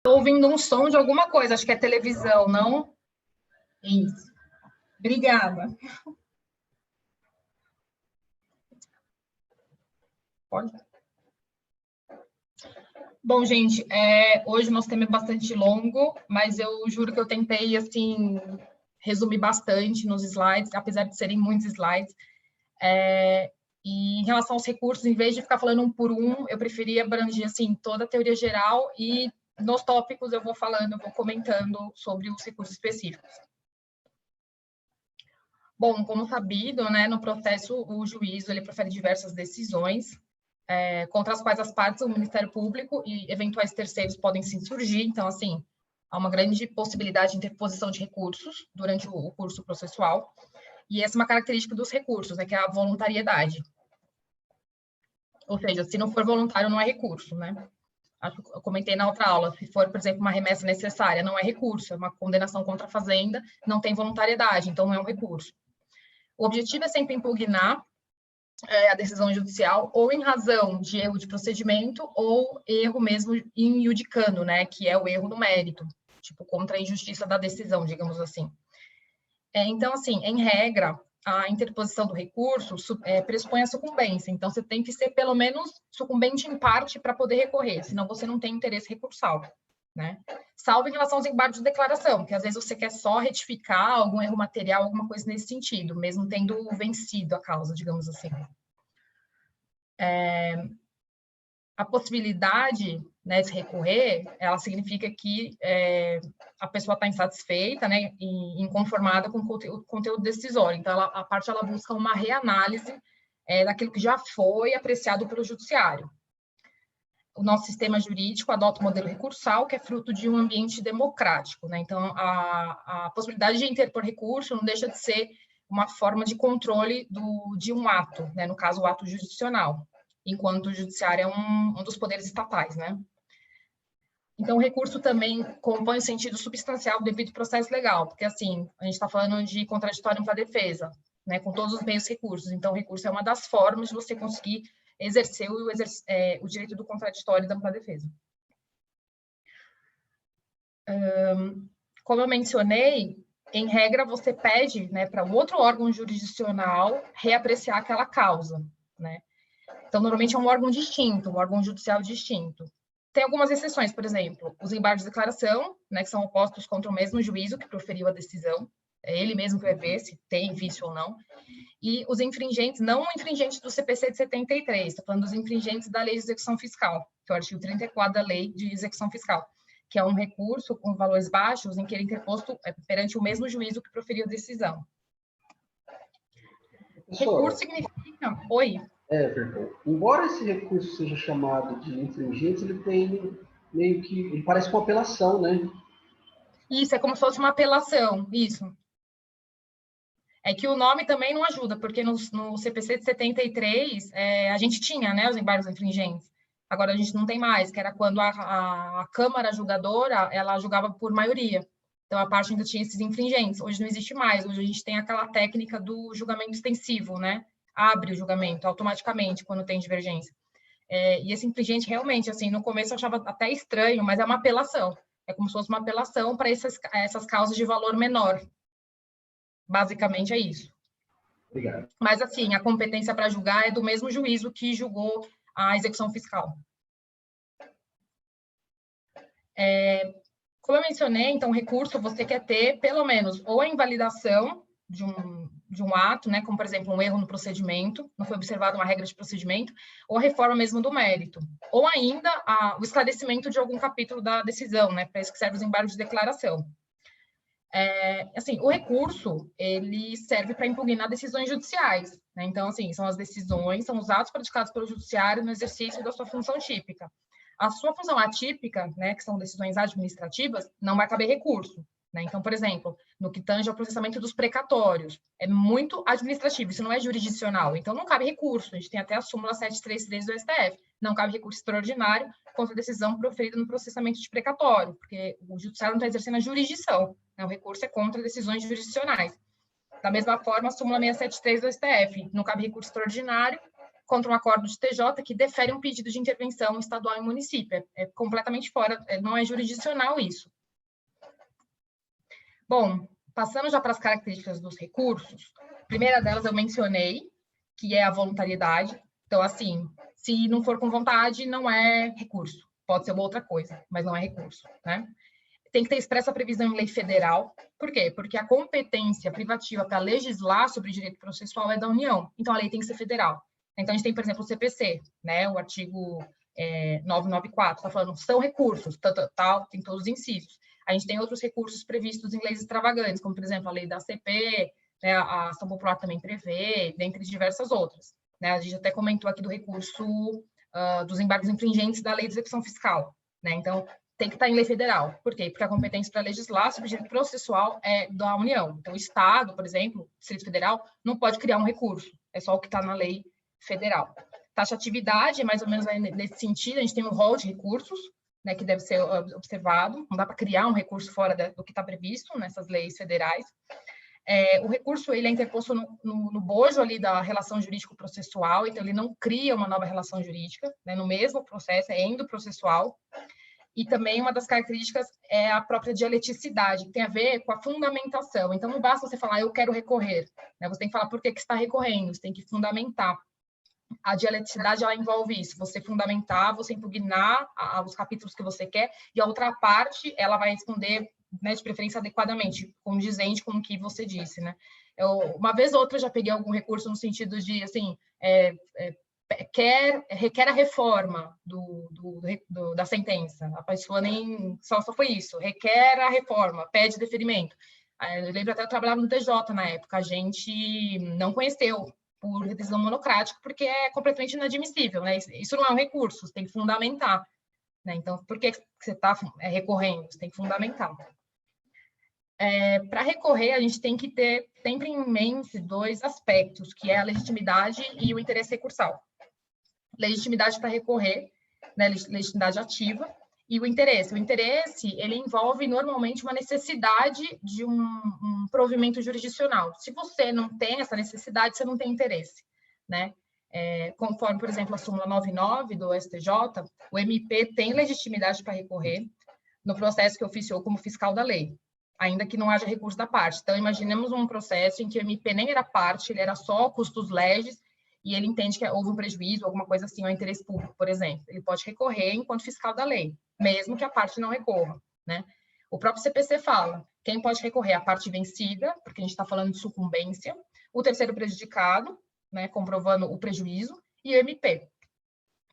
Estou ouvindo um som de alguma coisa, acho que é televisão, não? Isso. Obrigada. Pode? Bom, gente, hoje o nosso tema é bastante longo, mas eu juro que eu tentei, assim, resumir bastante nos slides, apesar de serem muitos slides. E em relação aos recursos, em vez de ficar falando um por um, eu preferia abranger, assim, toda a teoria geral e nos tópicos eu vou falando, eu vou comentando sobre os recursos específicos. Bom, como sabido, né, no processo, o juízo ele profere diversas decisões, contra as quais as partes, o Ministério Público e eventuais terceiros podem se insurgir. Então, assim, há uma grande possibilidade de interposição de recursos durante o curso processual. E essa é uma característica dos recursos, né, que é a voluntariedade. Ou seja, se não for voluntário, não é recurso, né? Acho que eu comentei na outra aula, se for, por exemplo, uma remessa necessária, não é recurso, é uma condenação contra a fazenda, não tem voluntariedade, então não é um recurso. O objetivo é sempre impugnar a decisão judicial, ou em razão de erro de procedimento, ou erro mesmo in iudicando, né, que é o erro no mérito, tipo, contra a injustiça da decisão, digamos assim. Então, assim, em regra, a interposição do recurso pressupõe a sucumbência, então você tem que ser, pelo menos, sucumbente em parte para poder recorrer, senão você não tem interesse recursal, né? Salvo em relação aos embargos de declaração, que às vezes você quer só retificar algum erro material, alguma coisa nesse sentido, mesmo tendo vencido a causa, digamos assim. A possibilidade, né, de recorrer, ela significa que a pessoa está insatisfeita, né, e inconformada com o conteúdo decisório. Então, a parte ela busca uma reanálise daquilo que já foi apreciado pelo judiciário. O nosso sistema jurídico adota o modelo recursal, que é fruto de um ambiente democrático, né? Então, a possibilidade de interpor recurso não deixa de ser uma forma de controle de um ato, né? No caso, o ato jurisdicional, enquanto o judiciário é um dos poderes estatais, né? Então, o recurso também compõe o sentido substancial do devido processo legal, porque, assim, a gente está falando de contraditório para a defesa, né, com todos os meios recursos. Então, o recurso é uma das formas de você conseguir exercer o direito do contraditório da ampla defesa. Como eu mencionei, em regra, você pede, né, para o outro órgão jurisdicional reapreciar aquela causa, né? Então, normalmente é um órgão distinto, um órgão judicial distinto. Tem algumas exceções, por exemplo, os embargos de declaração, né, que são opostos contra o mesmo juízo que proferiu a decisão, é ele mesmo que vai ver se tem vício ou não, e os infringentes, não infringentes do CPC de 73, estou falando dos infringentes da Lei de Execução Fiscal, que é o artigo 34 da Lei de Execução Fiscal, que é um recurso com valores baixos em que ele é interposto perante o mesmo juízo que proferiu a decisão. Recurso significa... Oi? Everton, embora esse recurso seja chamado de infringente, ele tem meio que... ele parece uma apelação, né? Isso, é como se fosse uma apelação, isso. É que o nome também não ajuda, porque no CPC de 73, a gente tinha, né, os embargos infringentes. Agora a gente não tem mais, que era quando a Câmara julgadora, ela julgava por maioria. Então, a parte ainda tinha esses infringentes. Hoje não existe mais. Hoje a gente tem aquela técnica do julgamento extensivo, né? Abre o julgamento automaticamente quando tem divergência. E esse infringente, realmente, assim, no começo eu achava até estranho, mas é uma apelação. É como se fosse uma apelação para essas causas de valor menor. Basicamente é isso. Obrigado. Mas, assim, a competência para julgar é do mesmo juízo que julgou a execução fiscal. Como eu mencionei, então, recurso você quer ter, pelo menos, ou a invalidação de um ato, né, como, por exemplo, um erro no procedimento, não foi observada uma regra de procedimento, ou a reforma mesmo do mérito, ou ainda o esclarecimento de algum capítulo da decisão, né, para isso que serve os embargos de declaração. Assim, o recurso, ele serve para impugnar decisões judiciais, né? Então, assim, são as decisões, são os atos praticados pelo judiciário no exercício da sua função típica. A sua função atípica, né, que são decisões administrativas, não vai caber recurso, né? Então, por exemplo, no que tange ao processamento dos precatórios, é muito administrativo, isso não é jurisdicional, então não cabe recurso. A gente tem até a súmula 733 do STF, não cabe recurso extraordinário contra a decisão proferida no processamento de precatório, porque o judiciário não está exercendo a jurisdição, né? O recurso é contra decisões jurisdicionais. Da mesma forma, a súmula 673 do STF, não cabe recurso extraordinário contra um acordo de TJ que defere um pedido de intervenção estadual em município. É completamente fora, não é jurisdicional isso. Bom, passando já para as características dos recursos, a primeira delas eu mencionei, que é a voluntariedade. Então, assim, se não for com vontade, não é recurso. Pode ser uma outra coisa, mas não é recurso, né? Tem que ter expressa previsão em lei federal. Por quê? Porque a competência privativa para legislar sobre direito processual é da União. Então, a lei tem que ser federal. Então, a gente tem, por exemplo, o CPC, né? O artigo 994, está falando, são recursos, tal, tem todos os incisos. A gente tem outros recursos previstos em leis extravagantes, como, por exemplo, a lei da ACP, né? A ação popular também prevê, dentre diversas outras. Né? A gente até comentou aqui do recurso dos embargos infringentes da lei de execução fiscal. Né? Então, tem que estar em lei federal. Por quê? Porque a competência para legislar sobre direito processual é da União. Então, o Estado, por exemplo, o Distrito Federal, não pode criar um recurso. É só o que está na lei federal. Taxatividade, mais ou menos nesse sentido, a gente tem um rol de recursos, né, que deve ser observado. Não dá para criar um recurso fora do que está previsto nessas leis federais. O recurso ele é interposto no bojo ali da relação jurídico-processual, então ele não cria uma nova relação jurídica, né, no mesmo processo, é endoprocessual. E também uma das características é a própria dialeticidade, que tem a ver com a fundamentação. Então, não basta você falar, eu quero recorrer. Né? Você tem que falar por que você está recorrendo, você tem que fundamentar. A dialeticidade, ela envolve isso, você fundamentar, você impugnar os capítulos que você quer, e a outra parte, ela vai responder, né, de preferência adequadamente, condizente com o que você disse. Né? Uma vez ou outra, eu já peguei algum recurso no sentido de, assim, requer a reforma da sentença. A pessoa nem só foi isso, requer a reforma, pede deferimento. Eu lembro até eu trabalhava no TJ na época, a gente não conheceu por decisão monocrática, porque é completamente inadmissível, né? Isso não é um recurso, você tem que fundamentar. Né? Então, por que você está recorrendo? Você tem que fundamentar. Para recorrer, a gente tem que ter sempre em mente dois aspectos, que é a legitimidade e o interesse recursal. Legitimidade para recorrer, né, legitimidade ativa, e o interesse. O interesse, ele envolve normalmente uma necessidade de um provimento jurisdicional. Se você não tem essa necessidade, você não tem interesse, né? Conforme, por exemplo, a súmula 99 do STJ, o MP tem legitimidade para recorrer no processo que oficiou como fiscal da lei, ainda que não haja recurso da parte. Então, imaginemos um processo em que o MP nem era parte, ele era só custos legis, e ele entende que houve um prejuízo, alguma coisa assim, ao interesse público, por exemplo. Ele pode recorrer enquanto fiscal da lei, mesmo que a parte não recorra, né? O próprio CPC fala, quem pode recorrer? A parte vencida, porque a gente está falando de sucumbência, o terceiro prejudicado, né, comprovando o prejuízo, e o MP.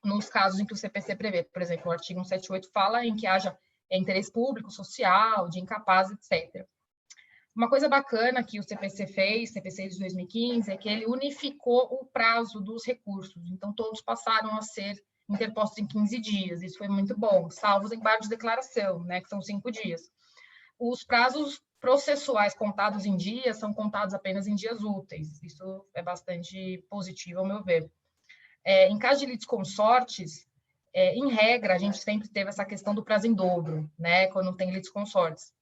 Nos casos em que o CPC prevê, por exemplo, o artigo 178 fala em que haja interesse público, social, de incapaz, etc. Uma coisa bacana que o CPC fez, CPC de 2015, é que ele unificou o prazo dos recursos. Então, todos passaram a ser interpostos em 15 dias. Isso foi muito bom, salvo os embargos de declaração, né, que são 5 dias. Os prazos processuais contados em dias são contados apenas em dias úteis. Isso é bastante positivo, ao meu ver. Em caso de litisconsortes, em regra, a gente sempre teve essa questão do prazo em dobro, né, quando tem litisconsortes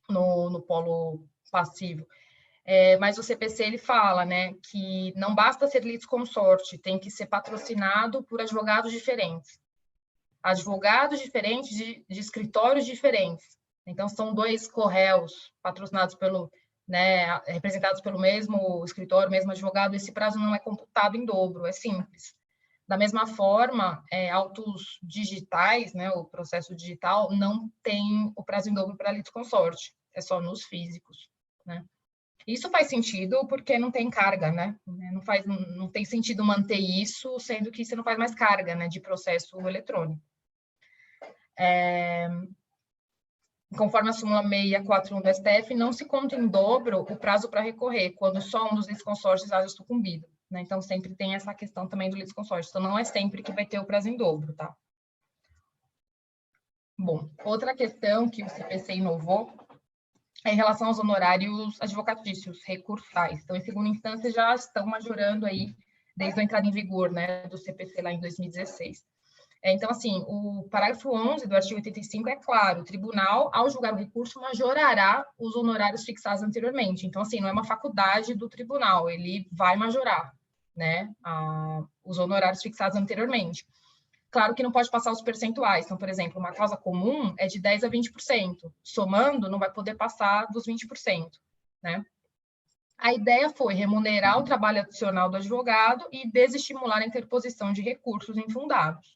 no polo passivo. Mas o CPC ele fala, né, que não basta ser litisconsorte, tem que ser patrocinado por advogados diferentes. Advogados diferentes de escritórios diferentes. Então, são 2 corréus patrocinados né, representados pelo mesmo escritório, mesmo advogado, esse prazo não é computado em dobro, é simples. Da mesma forma, autos digitais, né, o processo digital, não tem o prazo em dobro para litisconsorte, é só nos físicos, né? Isso faz sentido porque não tem carga, né? Não tem sentido manter isso, sendo que você não faz mais carga, né, de processo eletrônico. Conforme a súmula 641 do STF, não se conta em dobro o prazo para recorrer, quando só um dos litisconsórcios haja sucumbido. Né? Então, sempre tem essa questão também do litisconsórcio. Então, não é sempre que vai ter o prazo em dobro, tá? Bom, outra questão que o CPC inovou é em relação aos honorários advocatícios recursais. Então, em segunda instância, já estão majorando aí, desde a entrada em vigor, né, do CPC lá em 2016. Então, assim, o parágrafo 11 do artigo 85 é claro, o tribunal, ao julgar o recurso, majorará os honorários fixados anteriormente. Então, assim, não é uma faculdade do tribunal, ele vai majorar, né, os honorários fixados anteriormente. Claro que não pode passar os percentuais. Então, por exemplo, uma causa comum é de 10% a 20%. Somando, não vai poder passar dos 20%, né? A ideia foi remunerar o trabalho adicional do advogado e desestimular a interposição de recursos infundados.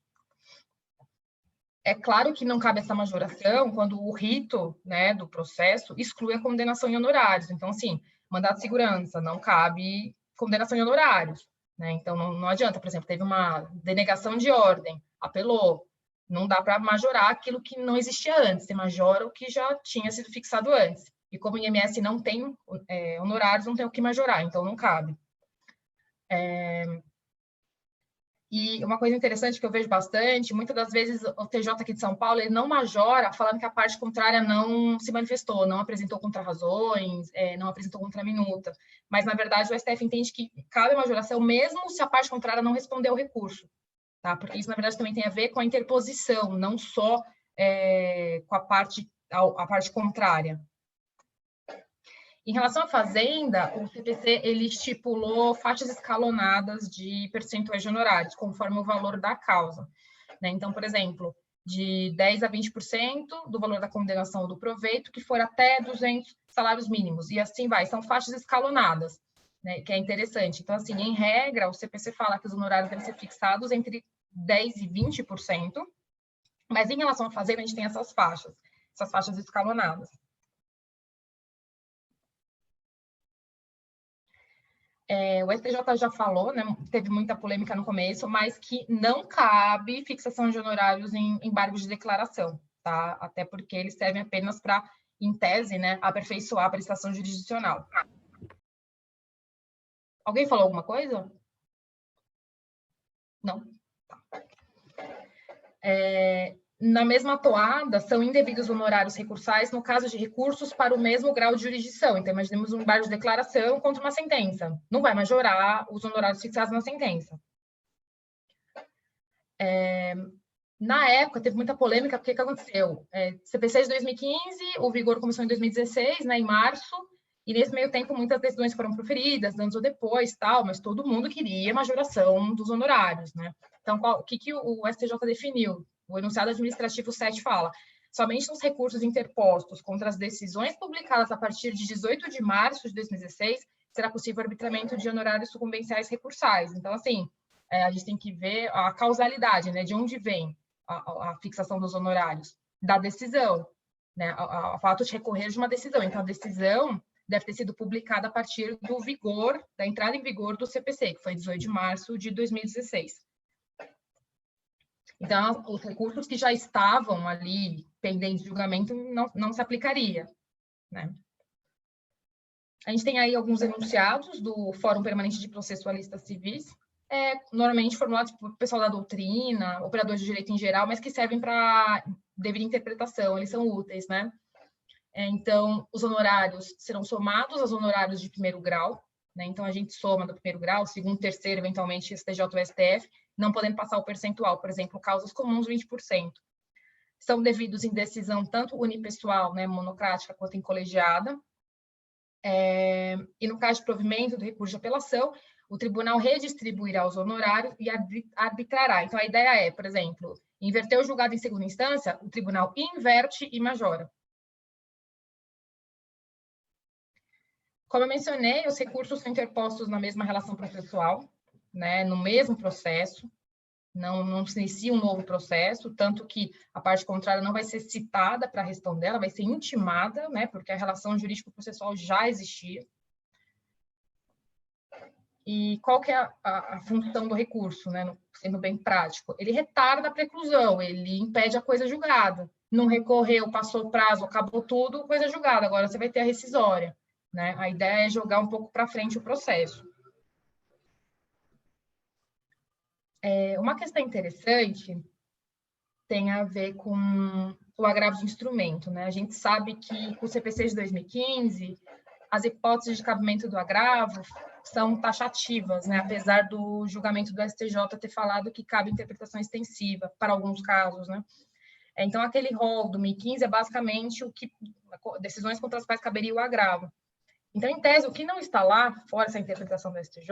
É claro que não cabe essa majoração quando o rito, né, do processo exclui a condenação em honorários. Então, assim, mandado de segurança, não cabe condenação em honorários, né? Então, não adianta, por exemplo, teve uma denegação de ordem, apelou, não dá para majorar aquilo que não existia antes, você majora o que já tinha sido fixado antes. E como o IMS não tem honorários, não tem o que majorar, então não cabe. E uma coisa interessante que eu vejo bastante, muitas das vezes o TJ aqui de São Paulo, ele não majora falando que a parte contrária não se manifestou, não apresentou contrarrazões, não apresentou contraminuta. Mas, na verdade, o STF entende que cabe a majoração mesmo se a parte contrária não responder ao recurso. Tá? Porque isso, na verdade, também tem a ver com a interposição, não só com a parte contrária. Em relação à fazenda, o CPC ele estipulou faixas escalonadas de percentuais de honorários, conforme o valor da causa, né? Então, por exemplo, de 10% a 20% do valor da condenação ou do proveito, que for até 200 salários mínimos, e assim vai. São faixas escalonadas, né? Que é interessante. Então, assim, em regra, o CPC fala que os honorários devem ser fixados entre 10% e 20%, mas em relação à fazenda, a gente tem essas faixas escalonadas. O STJ já falou, né, teve muita polêmica no começo, mas que não cabe fixação de honorários em embargos de declaração, tá? Até porque eles servem apenas para, em tese, né, aperfeiçoar a prestação jurisdicional. Alguém falou alguma coisa? Não? Tá. Na mesma toada, são indevidos honorários recursais no caso de recursos para o mesmo grau de jurisdição. Então, imaginemos um embargo de declaração contra uma sentença. Não vai majorar os honorários fixados na sentença. Na época, teve muita polêmica, porque o que aconteceu? CPC de 2015, o vigor começou em 2016, né, em março, e nesse meio tempo muitas decisões foram proferidas, anos ou depois, tal, mas todo mundo queria majoração dos honorários, né? Então, o que o STJ definiu? O enunciado administrativo 7 fala: somente nos recursos interpostos contra as decisões publicadas a partir de 18 de março de 2016 será possível arbitramento de honorários sucumbenciais recursais. Então, assim, a gente tem que ver a causalidade, né? De onde vem a fixação dos honorários? Da decisão, né? O fato de recorrer de uma decisão. Então, a decisão deve ter sido publicada a partir do vigor, da entrada em vigor do CPC, que foi 18 de março de 2016. Então, os recursos que já estavam ali pendentes de julgamento não se aplicaria, né? A gente tem aí alguns enunciados do Fórum Permanente de Processualistas Civis, normalmente formulados por pessoal da doutrina, operadores de direito em geral, mas que servem para devida interpretação, eles são úteis, né? Então, os honorários serão somados aos honorários de primeiro grau, né? Então, a gente soma do primeiro grau, segundo, terceiro, eventualmente, STJ ou STF, não podendo passar o percentual, por exemplo, causas comuns, 20%. São devidos em decisão tanto unipessoal, né, monocrática, quanto em colegiada. E no caso de provimento do recurso de apelação, o tribunal redistribuirá os honorários e arbitrará. Então, a ideia é, por exemplo, inverter o julgado em segunda instância, o tribunal inverte e majora. Como eu mencionei, os recursos são interpostos na mesma relação processual, né, no mesmo processo, não se inicia um novo processo, tanto que a parte contrária não vai ser citada para responder, ela vai ser intimada, né, porque a relação jurídico-processual já existia. E qual que é a função do recurso, né, sendo bem prático? Ele retarda a preclusão, ele impede a coisa julgada. Não recorreu, passou o prazo, acabou tudo, coisa julgada, agora você vai ter a rescisória, né? A ideia é jogar um pouco para frente o processo. Uma questão interessante tem a ver com o agravo de instrumento, né? A gente sabe que com o CPC de 2015, as hipóteses de cabimento do agravo são taxativas, né? Apesar do julgamento do STJ ter falado que cabe interpretação extensiva para alguns casos, né? Então, aquele rol do 2015 é basicamente o que decisões contra as quais caberia o agravo. Então, em tese, o que não está lá, fora essa interpretação do STJ,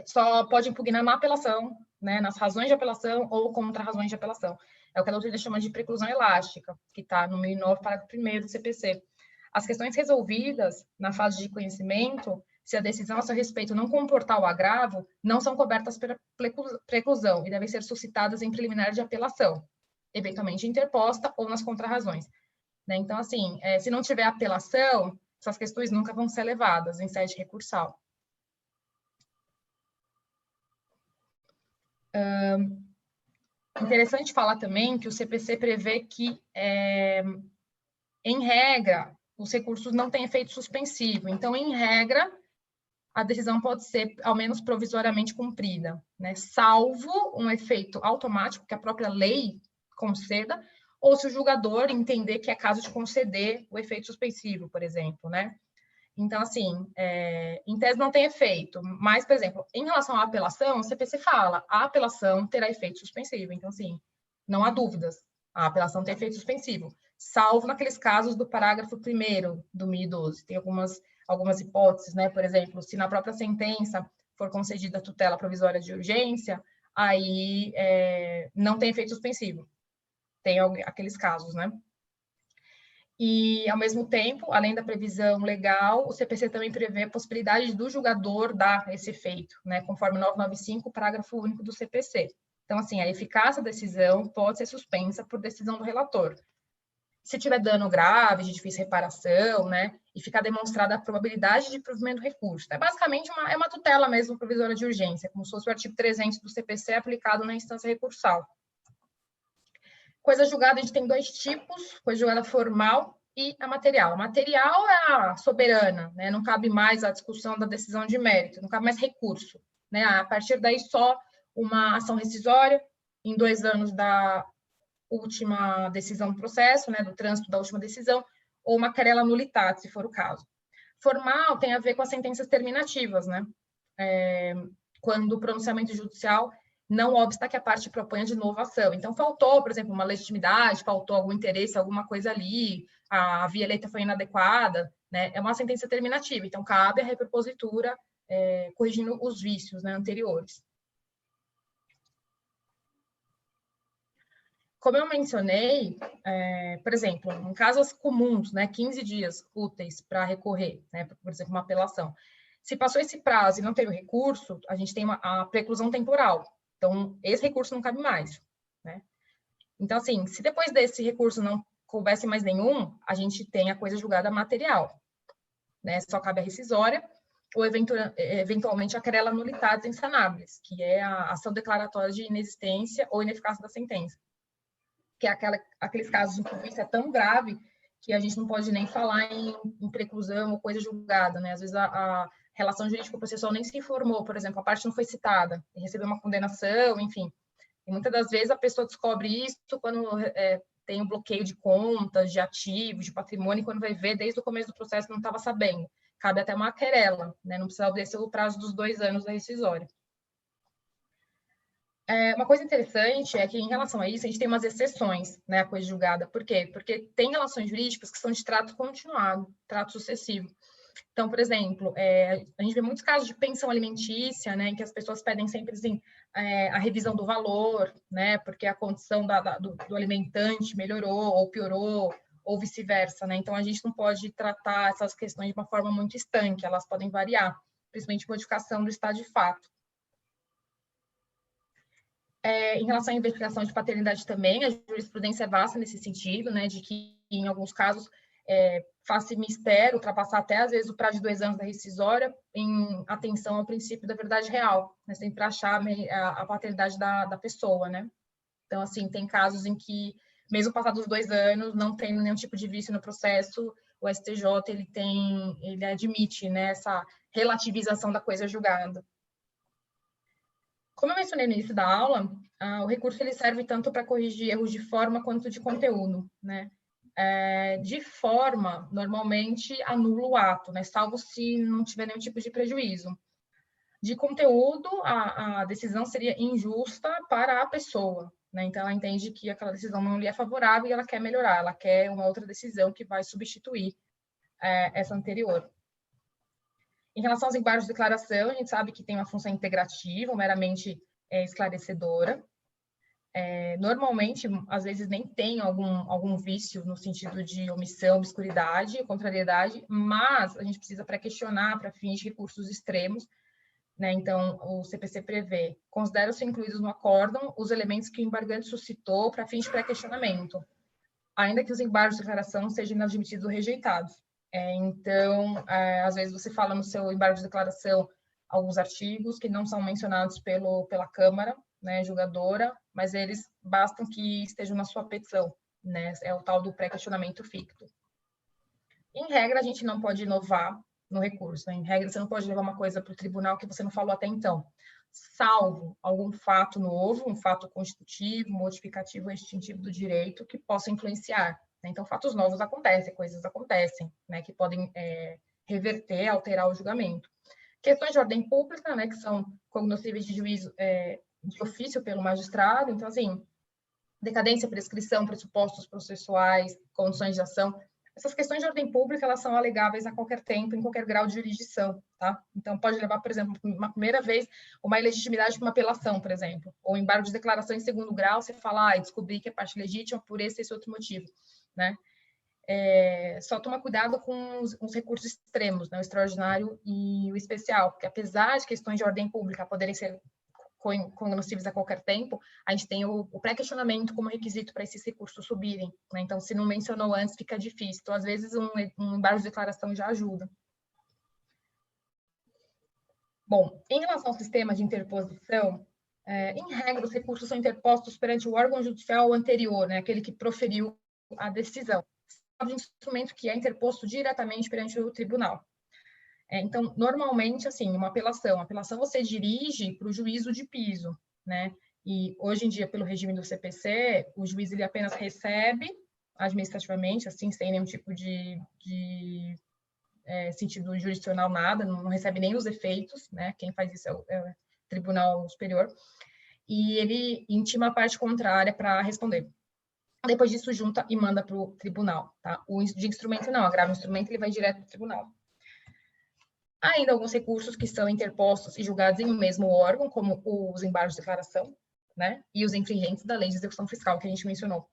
só pode impugnar na apelação, né, nas razões de apelação ou contra razões de apelação. É o que a doutrina chama de preclusão elástica, que está no 1009, parágrafo 1º do CPC. As questões resolvidas na fase de conhecimento, se a decisão a seu respeito não comportar o agravo, não são cobertas pela preclusão e devem ser suscitadas em preliminar de apelação, eventualmente interposta ou nas contrarrazões. Né? Então, assim, se não tiver apelação, essas questões nunca vão ser levadas em sede recursal. Interessante falar também que o CPC prevê que, em regra, os recursos não têm efeito suspensivo. Então, em regra, a decisão pode ser, ao menos provisoriamente, cumprida, né? Salvo um efeito automático que a própria lei conceda, ou se o julgador entender que é caso de conceder o efeito suspensivo, por exemplo, né? Então, assim, em tese não tem efeito, mas, por exemplo, em relação à apelação, o CPC fala, a apelação terá efeito suspensivo. Então, assim, não há dúvidas, a apelação tem efeito suspensivo, salvo naqueles casos do parágrafo 1º do 1012. Tem algumas hipóteses, né? Por exemplo, se na própria sentença for concedida tutela provisória de urgência, aí não tem efeito suspensivo. Tem aqueles casos, né? E, ao mesmo tempo, além da previsão legal, o CPC também prevê a possibilidade do julgador dar esse efeito, né, conforme 995, parágrafo único do CPC. Então, assim, a eficácia da decisão pode ser suspensa por decisão do relator. Se tiver dano grave, de difícil reparação, né, e ficar demonstrada a probabilidade de provimento do recurso. É basicamente uma tutela mesmo provisória de urgência, como se fosse o artigo 300 do CPC aplicado na instância recursal. Coisa julgada, a gente tem 2 tipos, coisa julgada formal e a material. A material é a soberana, né? Não cabe mais a discussão da decisão de mérito, não cabe mais recurso, né? A partir daí, só uma ação rescisória em 2 anos da última decisão do processo, né? Do trânsito da última decisão, ou uma querela nulitate, se for o caso. Formal tem a ver com as sentenças terminativas, né? Quando o pronunciamento judicial não obsta que a parte proponha de novo ação. Então, faltou, por exemplo, uma legitimidade, faltou algum interesse, alguma coisa ali, a via eleita foi inadequada, né? É uma sentença terminativa, então cabe a repropositura corrigindo os vícios, né, anteriores. Como eu mencionei, por exemplo, em casos comuns, né, 15 dias úteis para recorrer, né, por exemplo, uma apelação. Se passou esse prazo e não teve o recurso, a gente tem a preclusão temporal. Então, esse recurso não cabe mais, né? Então, assim, se depois desse recurso não coubesse mais nenhum, a gente tem a coisa julgada material, né? Só cabe a rescisória ou, eventualmente, a querela nulitate insanáveis, que é a ação declaratória de inexistência ou ineficácia da sentença. Que é aqueles casos em que o vício é tão grave que a gente não pode nem falar em preclusão ou coisa julgada, né? Às vezes a relação jurídico-processual nem se informou, por exemplo, a parte não foi citada, recebeu uma condenação, enfim. E muitas das vezes a pessoa descobre isso quando tem um bloqueio de contas, de ativos, de patrimônio, e quando vai ver, desde o começo do processo não estava sabendo. Cabe até uma querela, né? Não precisa obedecer o prazo dos 2 anos da rescisória. Uma coisa interessante é que, em relação a isso, a gente tem umas exceções, né, à coisa julgada. Por quê? Porque tem relações jurídicas que são de trato continuado, trato sucessivo. Então, por exemplo, a gente vê muitos casos de pensão alimentícia, né, em que as pessoas pedem sempre assim, a revisão do valor, né, porque a condição do alimentante melhorou ou piorou, ou vice-versa, né? Então, a gente não pode tratar essas questões de uma forma muito estanque, elas podem variar, principalmente modificação do estado de fato. Em relação à investigação de paternidade também, a jurisprudência é vasta nesse sentido, né, de que, em alguns casos, faz-se mistério, ultrapassar até, às vezes, o prazo de 2 anos da rescisória, em atenção ao princípio da verdade real, né, sempre achar a paternidade da pessoa, né. Então, assim, tem casos em que, mesmo passados os 2 anos, não tem nenhum tipo de vício no processo, o STJ, ele admite, né, essa relativização da coisa julgada. Como eu mencionei no início da aula, o recurso ele serve tanto para corrigir erros de forma quanto de conteúdo, né? De forma, normalmente, anula o ato, né? Salvo se não tiver nenhum tipo de prejuízo. De conteúdo, a decisão seria injusta para a pessoa, né? Então, ela entende que aquela decisão não lhe é favorável e ela quer melhorar, ela quer uma outra decisão que vai substituir essa anterior. Em relação aos embargos de declaração, a gente sabe que tem uma função integrativa, ou meramente esclarecedora. Normalmente, às vezes, nem tem algum vício no sentido de omissão, obscuridade, contrariedade, mas a gente precisa pré-questionar para fins de recursos extremos, né? Então, o CPC prevê, consideram-se incluídos no acórdão os elementos que o embargante suscitou para fins de pré-questionamento, ainda que os embargos de declaração sejam inadmitidos ou rejeitados. Então, às vezes você fala no seu embargo de declaração alguns artigos que não são mencionados pela Câmara, né, julgadora, mas eles bastam que estejam na sua petição, né? É o tal do pré-questionamento ficto. Em regra, a gente não pode inovar no recurso, né? Em regra, você não pode levar uma coisa para o tribunal que você não falou até então, salvo algum fato novo, um fato constitutivo, modificativo ou extintivo do direito que possa influenciar. Né? Então, fatos novos acontecem, coisas acontecem, né, que podem reverter, alterar o julgamento. Questões de ordem pública, né, que são cognoscíveis de juízo de ofício pelo magistrado, então, assim, decadência, prescrição, pressupostos processuais, condições de ação, essas questões de ordem pública, elas são alegáveis a qualquer tempo, em qualquer grau de jurisdição, tá? Então, pode levar, por exemplo, uma primeira vez, uma ilegitimidade para uma apelação, por exemplo, ou embargo de declaração em segundo grau, você fala, descobri que é parte legítima por esse outro motivo, né? Só toma cuidado com os recursos extremos, né? O extraordinário e o especial, porque apesar de questões de ordem pública poderem ser cognoscíveis a qualquer tempo, a gente tem o pré-questionamento como requisito para esses recursos subirem, né? Então, se não mencionou antes, fica difícil. Então, às vezes, um embargo de declaração já ajuda. Bom, em relação ao sistema de interposição, em regra, os recursos são interpostos perante o órgão judicial anterior, né? Aquele que proferiu a decisão. É um instrumento que é interposto diretamente perante o tribunal. Então, normalmente, assim, uma apelação você dirige para o juízo de piso, né? E hoje em dia, pelo regime do CPC, o juiz ele apenas recebe administrativamente, assim, sem nenhum tipo de sentido jurisdicional, nada, não recebe nem os efeitos, né? Quem faz isso é o Tribunal Superior, e ele intima a parte contrária para responder. Depois disso, junta e manda para o tribunal, tá? O de instrumento não, agravo instrumento, ele vai direto para o tribunal. Há ainda alguns recursos que são interpostos e julgados em um mesmo órgão, como os embargos de declaração, né? E os infringentes da lei de execução fiscal, que a gente mencionou.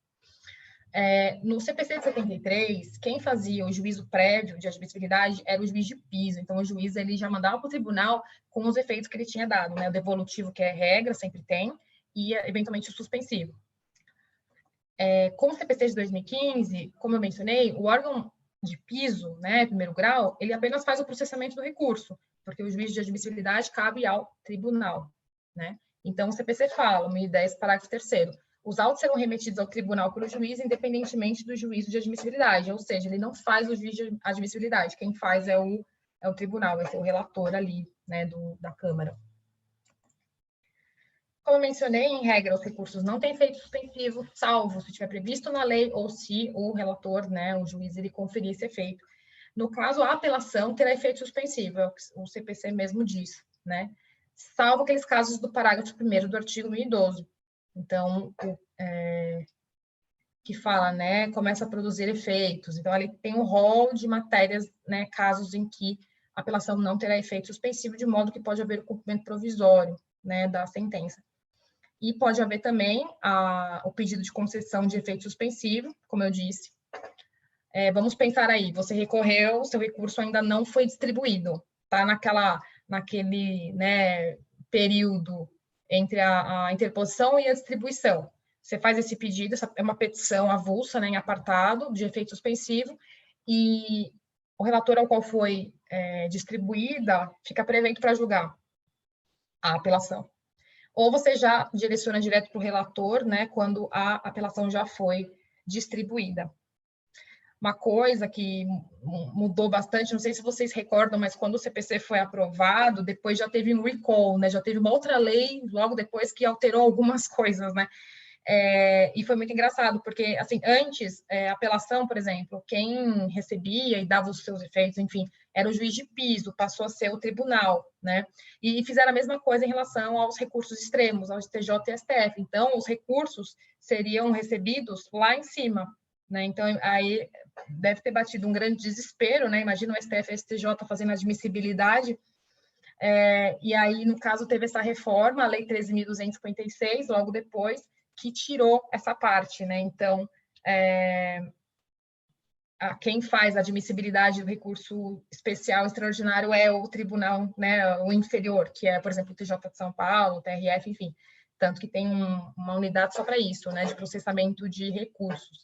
No CPC de 73, quem fazia o juízo prévio de admissibilidade era o juiz de piso. Então, o juiz ele já mandava para o tribunal com os efeitos que ele tinha dado, né? O devolutivo, que é regra, sempre tem, e, eventualmente, o suspensivo. Com o CPC de 2015, como eu mencionei, o órgão de piso, né, primeiro grau, ele apenas faz o processamento do recurso, porque o juízo de admissibilidade cabe ao tribunal, né? Então, o CPC fala, 1010, parágrafo 3º, os autos serão remetidos ao tribunal pelo juiz, independentemente do juízo de admissibilidade, ou seja, ele não faz o juízo de admissibilidade, quem faz é o tribunal, esse é o relator ali, né, da Câmara. Como eu mencionei, em regra, os recursos não têm efeito suspensivo, salvo se estiver previsto na lei ou se o relator, né, o juiz, ele conferir esse efeito. No caso, a apelação terá efeito suspensivo, é o que o CPC mesmo diz, né? Salvo aqueles casos do parágrafo 1º do artigo 1012. Então, que fala, né, começa a produzir efeitos. Então, ele tem um rol de matérias, né, casos em que a apelação não terá efeito suspensivo, de modo que pode haver o cumprimento provisório, né, da sentença. E pode haver também o pedido de concessão de efeito suspensivo, como eu disse. Vamos pensar aí, você recorreu, seu recurso ainda não foi distribuído, está naquele, né, período entre a interposição e a distribuição. Você faz esse pedido, essa é uma petição avulsa, né, em apartado de efeito suspensivo, e o relator ao qual foi distribuída fica prevento para julgar a apelação. Ou você já direciona direto para o relator, né, quando a apelação já foi distribuída. Uma coisa que mudou bastante, não sei se vocês recordam, mas quando o CPC foi aprovado, depois já teve um recall, né, já teve uma outra lei logo depois que alterou algumas coisas, né, e foi muito engraçado, porque, assim, antes, a apelação, por exemplo, quem recebia e dava os seus efeitos, enfim, era o juiz de piso, passou a ser o tribunal, né? E fizeram a mesma coisa em relação aos recursos extremos, ao STJ e STF. Então, os recursos seriam recebidos lá em cima, né? Então, aí deve ter batido um grande desespero, né? Imagina o STF e o STJ fazendo admissibilidade. E aí, no caso, teve essa reforma, a Lei 13.256, logo depois, que tirou essa parte, né? Então, quem faz a admissibilidade do recurso especial extraordinário é o tribunal, né, o inferior, que é, por exemplo, o TJ de São Paulo, o TRF, enfim. Tanto que tem uma unidade só para isso, né, de processamento de recursos.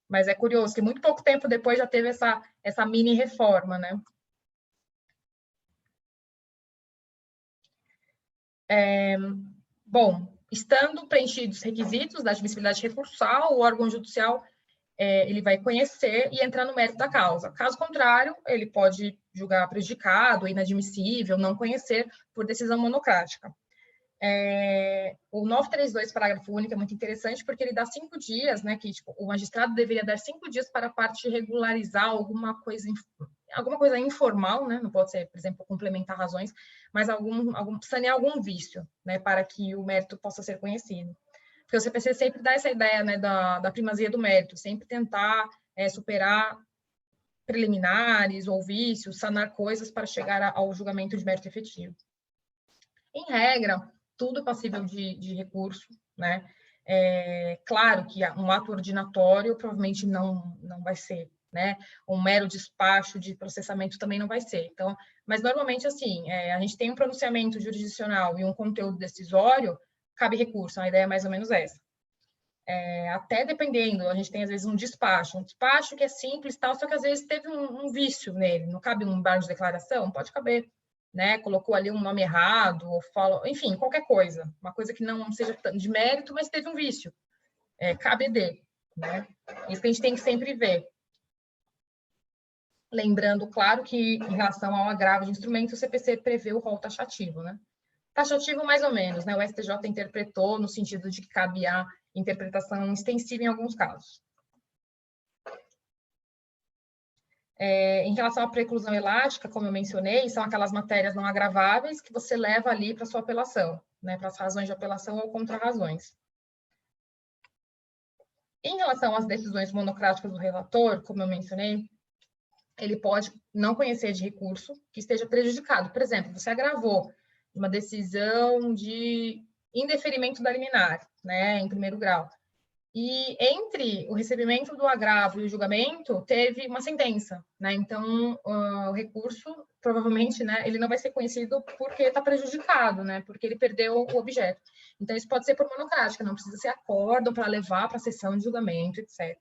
Mas é curioso que muito pouco tempo depois já teve essa mini reforma, né? Bom, estando preenchidos os requisitos da admissibilidade recursal, o órgão judicial ele vai conhecer e entrar no mérito da causa. Caso contrário, ele pode julgar prejudicado, inadmissível, não conhecer por decisão monocrática. O 932, parágrafo único, é muito interessante porque ele dá 5 dias, né, que tipo, o magistrado deveria dar 5 dias para a parte regularizar alguma coisa informal, né, não pode ser, por exemplo, complementar razões, mas sanear algum vício, né, para que o mérito possa ser conhecido. Porque o CPC sempre dá essa ideia, né, da primazia do mérito, sempre tentar superar preliminares ou vícios, sanar coisas para chegar ao julgamento de mérito efetivo. Em regra, tudo é passível de recurso, né? Claro que um ato ordinatório provavelmente não vai ser, né? Um mero despacho de processamento também não vai ser. Então, mas normalmente assim, a gente tem um pronunciamento jurisdicional e um conteúdo decisório, cabe recurso, a ideia é mais ou menos essa. Até dependendo, a gente tem às vezes um despacho que é simples, tal, só que às vezes teve um vício nele, não cabe um embargo de declaração? Pode caber, né? Colocou ali um nome errado, ou falou, enfim, qualquer coisa, uma coisa que não seja de mérito, mas teve um vício, cabe ED, né? Isso que a gente tem que sempre ver. Lembrando, claro, que em relação ao agravo de instrumento, o CPC prevê o rol taxativo, né? Taxativo mais ou menos, né? O STJ interpretou no sentido de que cabe a interpretação extensiva em alguns casos. Em relação à preclusão elástica, como eu mencionei, são aquelas matérias não agraváveis que você leva ali para sua apelação, né? Para as razões de apelação ou contra-razões. Em relação às decisões monocráticas do relator, como eu mencionei, ele pode não conhecer de recurso que esteja prejudicado. Por exemplo, você agravou uma decisão de indeferimento da liminar, né, em primeiro grau. E entre o recebimento do agravo e o julgamento, teve uma sentença, né? Então, o recurso, provavelmente, né, ele não vai ser conhecido porque está prejudicado, né? Porque ele perdeu o objeto. Então, isso pode ser por monocrática, não precisa ser acórdão para levar para a sessão de julgamento, etc.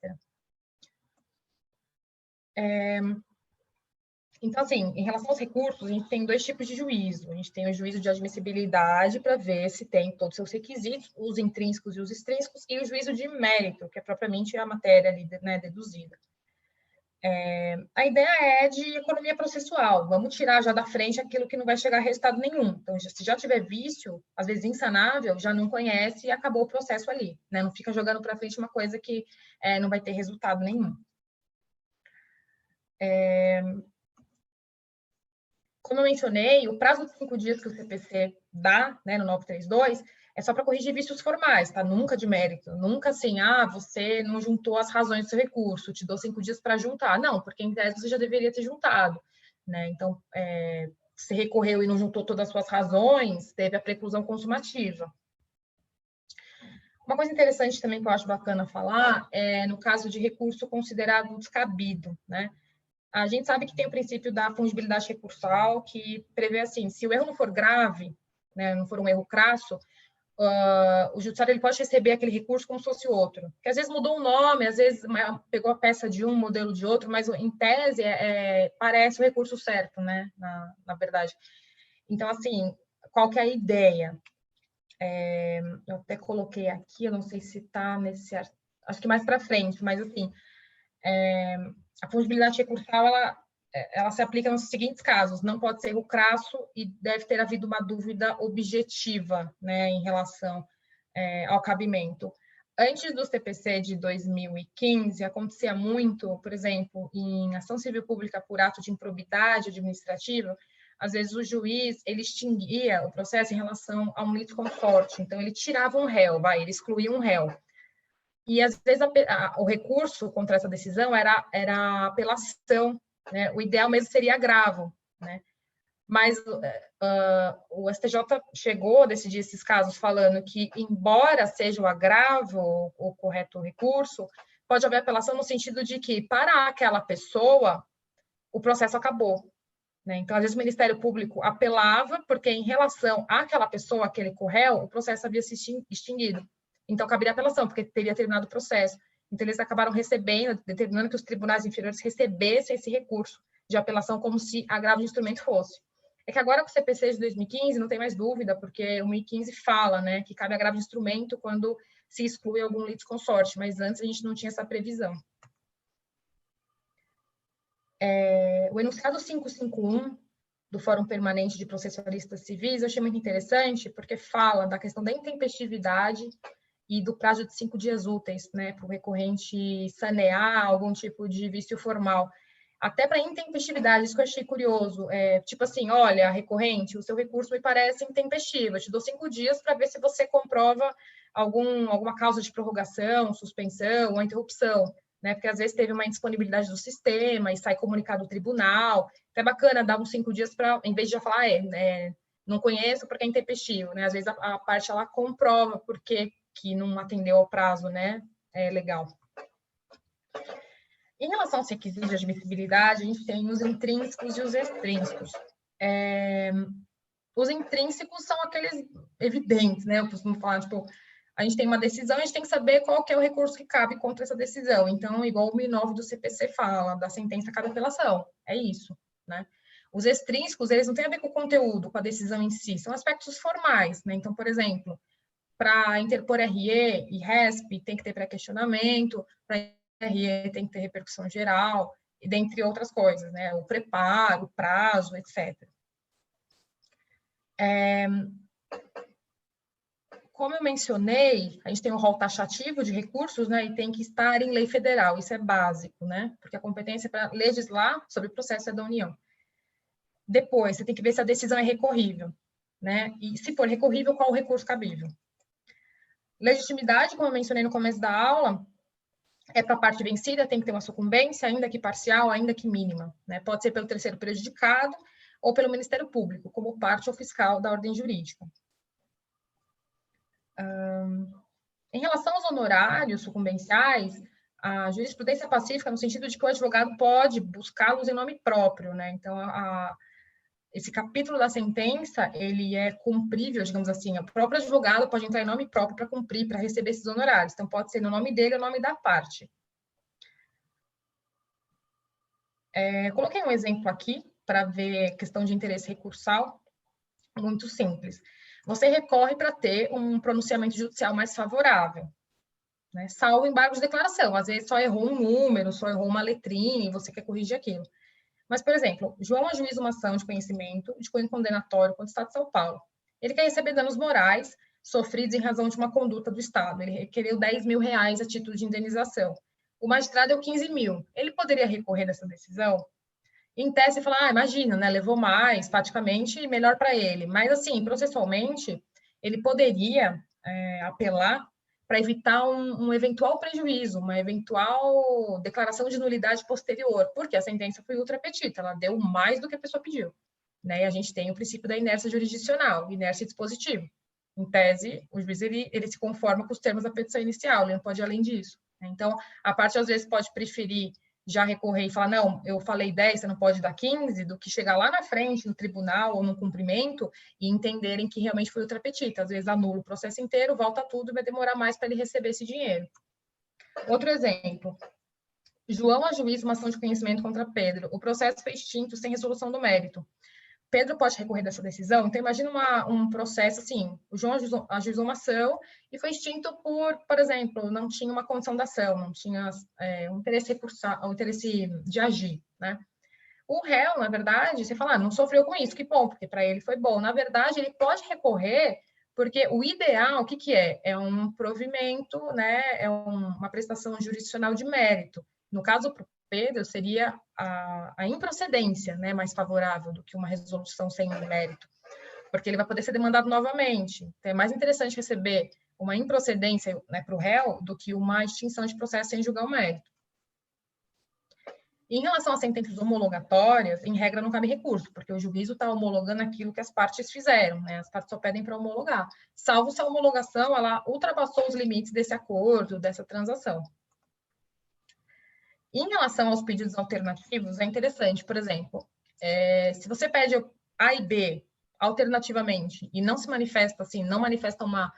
Então, assim, em relação aos recursos, a gente tem 2 tipos de juízo. A gente tem o juízo de admissibilidade, para ver se tem todos os seus requisitos, os intrínsecos e os extrínsecos, e o juízo de mérito, que é propriamente a matéria ali, né, deduzida. A ideia é de economia processual. Vamos tirar já da frente aquilo que não vai chegar a resultado nenhum. Então, se já tiver vício, às vezes insanável, já não conhece e acabou o processo ali, né? Não fica jogando para frente uma coisa que não vai ter resultado nenhum. Como eu mencionei, o prazo de 5 dias que o CPC dá, né, no 932, é só para corrigir vícios formais, tá? Nunca de mérito. Nunca assim, você não juntou as razões do seu recurso, te dou 5 dias para juntar. Não, porque em tese você já deveria ter juntado, né? Então, se recorreu e não juntou todas as suas razões, teve a preclusão consumativa. Uma coisa interessante também que eu acho bacana falar é no caso de recurso considerado descabido, né? A gente sabe que tem o princípio da fungibilidade recursal, que prevê assim, se o erro não for grave, né, não for um erro crasso, o judiciário ele pode receber aquele recurso como se fosse outro. Porque às vezes mudou o nome, às vezes pegou a peça de um, modelo de outro, mas em tese parece o recurso certo, né, na verdade. Então, assim, qual que é a ideia? Eu até coloquei aqui, eu não sei se está nesse... Acho que mais para frente, mas assim... A fungibilidade recursal, ela se aplica nos seguintes casos: não pode ser erro crasso e deve ter havido uma dúvida objetiva, né, em relação ao cabimento. Antes do CPC de 2015, acontecia muito, por exemplo, em ação civil pública por ato de improbidade administrativa, às vezes o juiz ele extinguia o processo em relação a um litisconsorte, então ele tirava um réu, ele excluía um réu. E, às vezes, o recurso contra essa decisão era a apelação, né? O ideal mesmo seria agravo, né? Mas o STJ chegou a decidir esses casos falando que, embora seja o agravo o correto recurso, pode haver apelação no sentido de que, para aquela pessoa, o processo acabou, né? Então, às vezes, o Ministério Público apelava porque, em relação àquela pessoa, aquele réu, o processo havia se extinguido. Então, caberia apelação, porque teria terminado o processo. Então, eles acabaram recebendo, determinando que os tribunais inferiores recebessem esse recurso de apelação como se agravo de instrumento fosse. É que agora, com o CPC de 2015, não tem mais dúvida, porque o 1015 fala, né, que cabe agravo de instrumento quando se exclui algum litisconsorte, mas antes a gente não tinha essa previsão. O enunciado 551 do Fórum Permanente de Processualistas Civis, eu achei muito interessante, porque fala da questão da intempestividade e do prazo de 5 dias úteis, né, para o recorrente sanear algum tipo de vício formal. Até para intempestividade, isso que eu achei curioso. Tipo assim, olha, recorrente, o seu recurso me parece intempestivo, eu te dou 5 dias para ver se você comprova alguma causa de prorrogação, suspensão ou interrupção, né? Porque às vezes teve uma indisponibilidade do sistema e sai comunicado do tribunal. Então é bacana dar uns 5 dias para, em vez de já falar, não conheço porque é intempestivo, né? Às vezes a parte ela comprova porque que não atendeu ao prazo, né? É legal. Em relação aos requisitos de admissibilidade, a gente tem os intrínsecos e os extrínsecos. Os intrínsecos são aqueles evidentes, né? Eu costumo falar, tipo, a gente tem uma decisão, a gente tem que saber qual que é o recurso que cabe contra essa decisão. Então, igual o 1009 do CPC fala, da sentença cabe apelação. É isso, né? Os extrínsecos, eles não têm a ver com o conteúdo, com a decisão em si, são aspectos formais, né? Então, por exemplo, para interpor RE e RESP, tem que ter pré-questionamento, para RE tem que ter repercussão geral, e dentre outras coisas, né? O preparo, o prazo, etc. Como eu mencionei, a gente tem um rol taxativo de recursos, né? E tem que estar em lei federal, isso é básico, né? Porque a competência para legislar sobre o processo é da União. Depois, você tem que ver se a decisão é recorrível, né? E se for recorrível, qual o recurso cabível? Legitimidade, como eu mencionei no começo da aula, é para a parte vencida, tem que ter uma sucumbência, ainda que parcial, ainda que mínima, né? Pode ser pelo terceiro prejudicado ou pelo Ministério Público, como parte ou fiscal da ordem jurídica. Em relação aos honorários sucumbenciais, a jurisprudência pacífica no sentido de que o advogado pode buscá-los em nome próprio, né? Então, esse capítulo da sentença, ele é cumprível, digamos assim, o próprio advogado pode entrar em nome próprio para cumprir, para receber esses honorários. Então, pode ser no nome dele ou no nome da parte. Coloquei um exemplo aqui para ver questão de interesse recursal, muito simples. Você recorre para ter um pronunciamento judicial mais favorável, né? Salvo embargo de declaração. Às vezes só errou um número, só errou uma letrinha e você quer corrigir aquilo. Mas, por exemplo, João ajuiza uma ação de conhecimento de cunho condenatório contra o Estado de São Paulo. Ele quer receber danos morais sofridos em razão de uma conduta do Estado. Ele requereu R$10.000 a título de indenização. O magistrado deu 15 mil. Ele poderia recorrer dessa decisão? Em tese, falar, imagina, né, levou mais, praticamente, melhor para ele. Mas, assim, processualmente, ele poderia apelar para evitar um eventual prejuízo, uma eventual declaração de nulidade posterior, porque a sentença foi ultra petita, ela deu mais do que a pessoa pediu, né? E a gente tem o princípio da inércia jurisdicional, inércia dispositiva. Em tese, o juiz ele se conforma com os termos da petição inicial, ele não pode ir além disso. Então, a parte às vezes pode preferir já recorrer e falar, não, eu falei 10, você não pode dar 15, do que chegar lá na frente, no tribunal ou no cumprimento, e entenderem que realmente foi ultra petita. Às vezes anula o processo inteiro, volta tudo e vai demorar mais para ele receber esse dinheiro. Outro exemplo. João ajuiza uma ação de conhecimento contra Pedro. O processo foi extinto sem resolução do mérito. Pedro pode recorrer dessa decisão? Então, imagina um processo assim, o João ajuizou uma ação e foi extinto por exemplo, não tinha uma condição da ação, não tinha um interesse recursal, um interesse de agir, né? O réu, na verdade, você fala, não sofreu com isso, que bom, porque para ele foi bom. Na verdade, ele pode recorrer, porque o ideal, o que é? É um provimento, né? É uma prestação jurisdicional de mérito. No caso, para o Pedro, seria a improcedência, né? Mais favorável do que uma resolução sem mérito, porque ele vai poder ser demandado novamente. Então, é mais interessante receber uma improcedência, né, para o réu do que uma extinção de processo sem julgar o mérito. Em relação às sentenças homologatórias, em regra não cabe recurso, porque o juízo está homologando aquilo que as partes fizeram, né? As partes só pedem para homologar, salvo se a homologação ela ultrapassou os limites desse acordo, dessa transação. Em relação aos pedidos alternativos, é interessante, por exemplo, se você pede A e B alternativamente e não se manifesta assim, não manifesta uma,